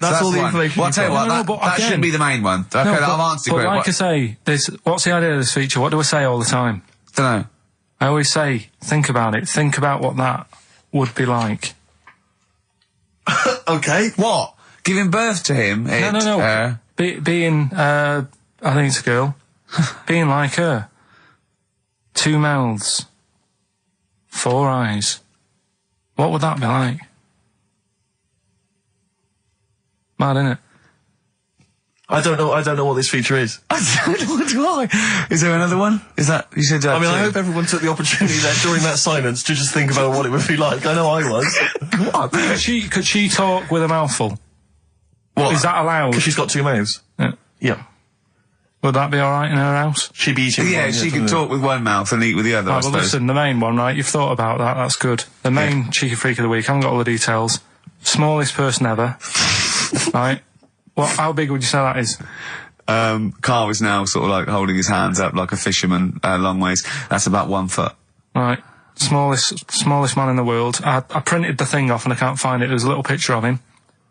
That's all the information. Well, I'll tell you what, that shouldn't be the main one. Okay, I've answered but it. Like I say, what's the idea of this feature? What do I say all the time? Don't know. I always say, think about it. Think about what that would be like. Okay. What? Giving birth to him? No. Being, I think it's a girl. Being like her. 2 mouths. 4 eyes. What would that be like? Mad, innit? I don't know what this feature is. I don't know what do I. Is there another one? Is that you said? I mean, I hope everyone took the opportunity there during that silence to just think about what it would be like. I know I was. What? Could she talk with a mouthful? What? Is that allowed? Because she's got 2 mouths. Yeah. Would that be all right in her house? She'd be eating. Yeah, she can talk with one mouth and eat with the other. Right, well, listen, the main one, right? You've thought about that. That's good. The main cheeky freak of the week. I haven't got all the details. Smallest person ever. Right. How big would you say that is? Carl is now sort of like holding his hands up like a fisherman, long ways. That's about 1 foot. Right. Smallest man in the world. I printed the thing off and I can't find it. There's a little picture of him.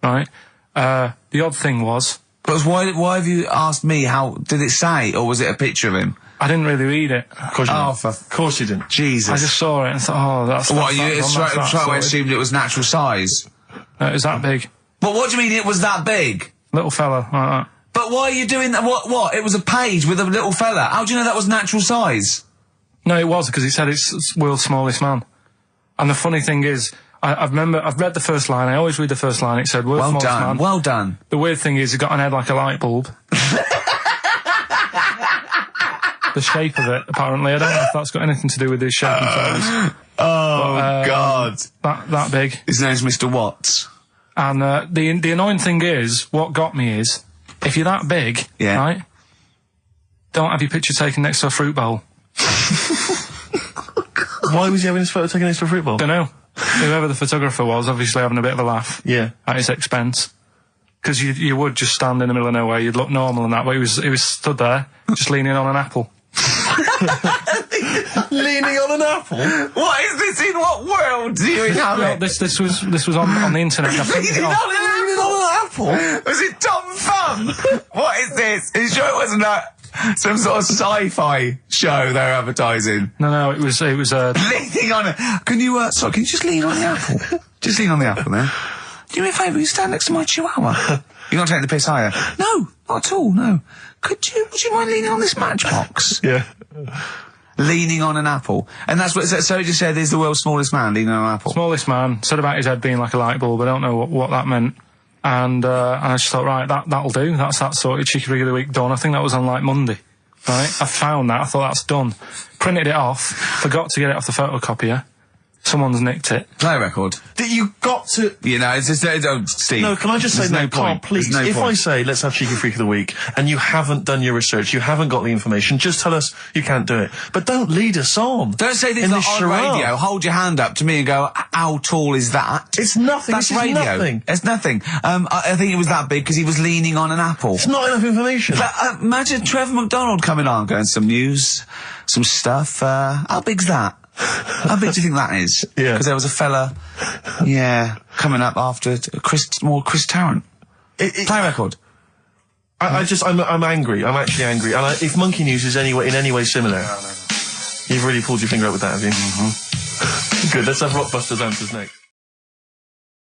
Right. The odd thing was. But why have you asked me how, did it say, or was it a picture of him? I didn't really read it. Of course you didn't. Jesus. I just saw it and thought, oh, that's... What, you straight away assumed it was natural size? It was that big. But what do you mean it was that big? Little fella, like that. But why are you doing that? What? It was a page with a little fella. How do you know that was natural size? No, it was, because he said it's world's smallest man. And the funny thing is, I've read the first line. I always read the first line. It said, world's smallest man. Well done. The weird thing is, he got an head like a light bulb. The shape of it, apparently. I don't know if that's got anything to do with his shape and size. God. That big. His name's Mr. Watts. And the annoying thing is, what got me is, if you're that big, right, don't have your picture taken next to a fruit bowl. Why was he having his photo taken next to a fruit bowl? Don't know. Whoever the photographer was, obviously having a bit of a laugh. Yeah. At his expense. Because you would just stand in the middle of nowhere, you'd look normal and that, but he was stood there, just leaning on an apple. Leaning on an apple? What is this? In what world do you inhabit? Well, this was on the internet. Leaning on an apple? Was it Tom Thumb? What is this? Are you sure it wasn't some sort of sci-fi show they were advertising? No, it was leaning on it. Can you just lean on the apple? Just lean on the apple there. Do me a favour, you stand next to my chihuahua. You're not taking the piss, are you? No, not at all, no. Would you mind leaning on this matchbox? Yeah. Leaning on an apple. And that's what, so you just said he's the world's smallest man, leaning on an apple. Smallest man, said about his head being like a light bulb, I don't know what that meant. And I just thought, right, that'll do. That's that sorted. Cheeky Rig of the Week done. I think that was on like Monday. Right? I found that. I thought that's done. Printed it off. Forgot to get it off the photocopier. Someone's nicked it. Play a record. You got to... You know, it's just... Steve. No, can I just say, no, Carl, please, if point. I say, let's have Cheeky Freak of the Week, and you haven't done your research, you haven't got the information, just tell us you can't do it. But don't lead us on. Don't say this on radio. Hold your hand up to me and go, how tall is that? It's nothing. That's this radio. Is nothing. It's nothing. I think it was that big because he was leaning on an apple. It's not enough information. But, imagine Trevor McDonald coming on, going, some news, some stuff. How big's that? How big do you think that is? Yeah. Because there was a fella, coming up after Chris Tarrant. Play a record. I'm angry. I'm actually angry. And if Monkey News is in any way similar, you've really pulled your finger out with that, have you? Mm-hmm. Good. Let's have Rockbusters answers next.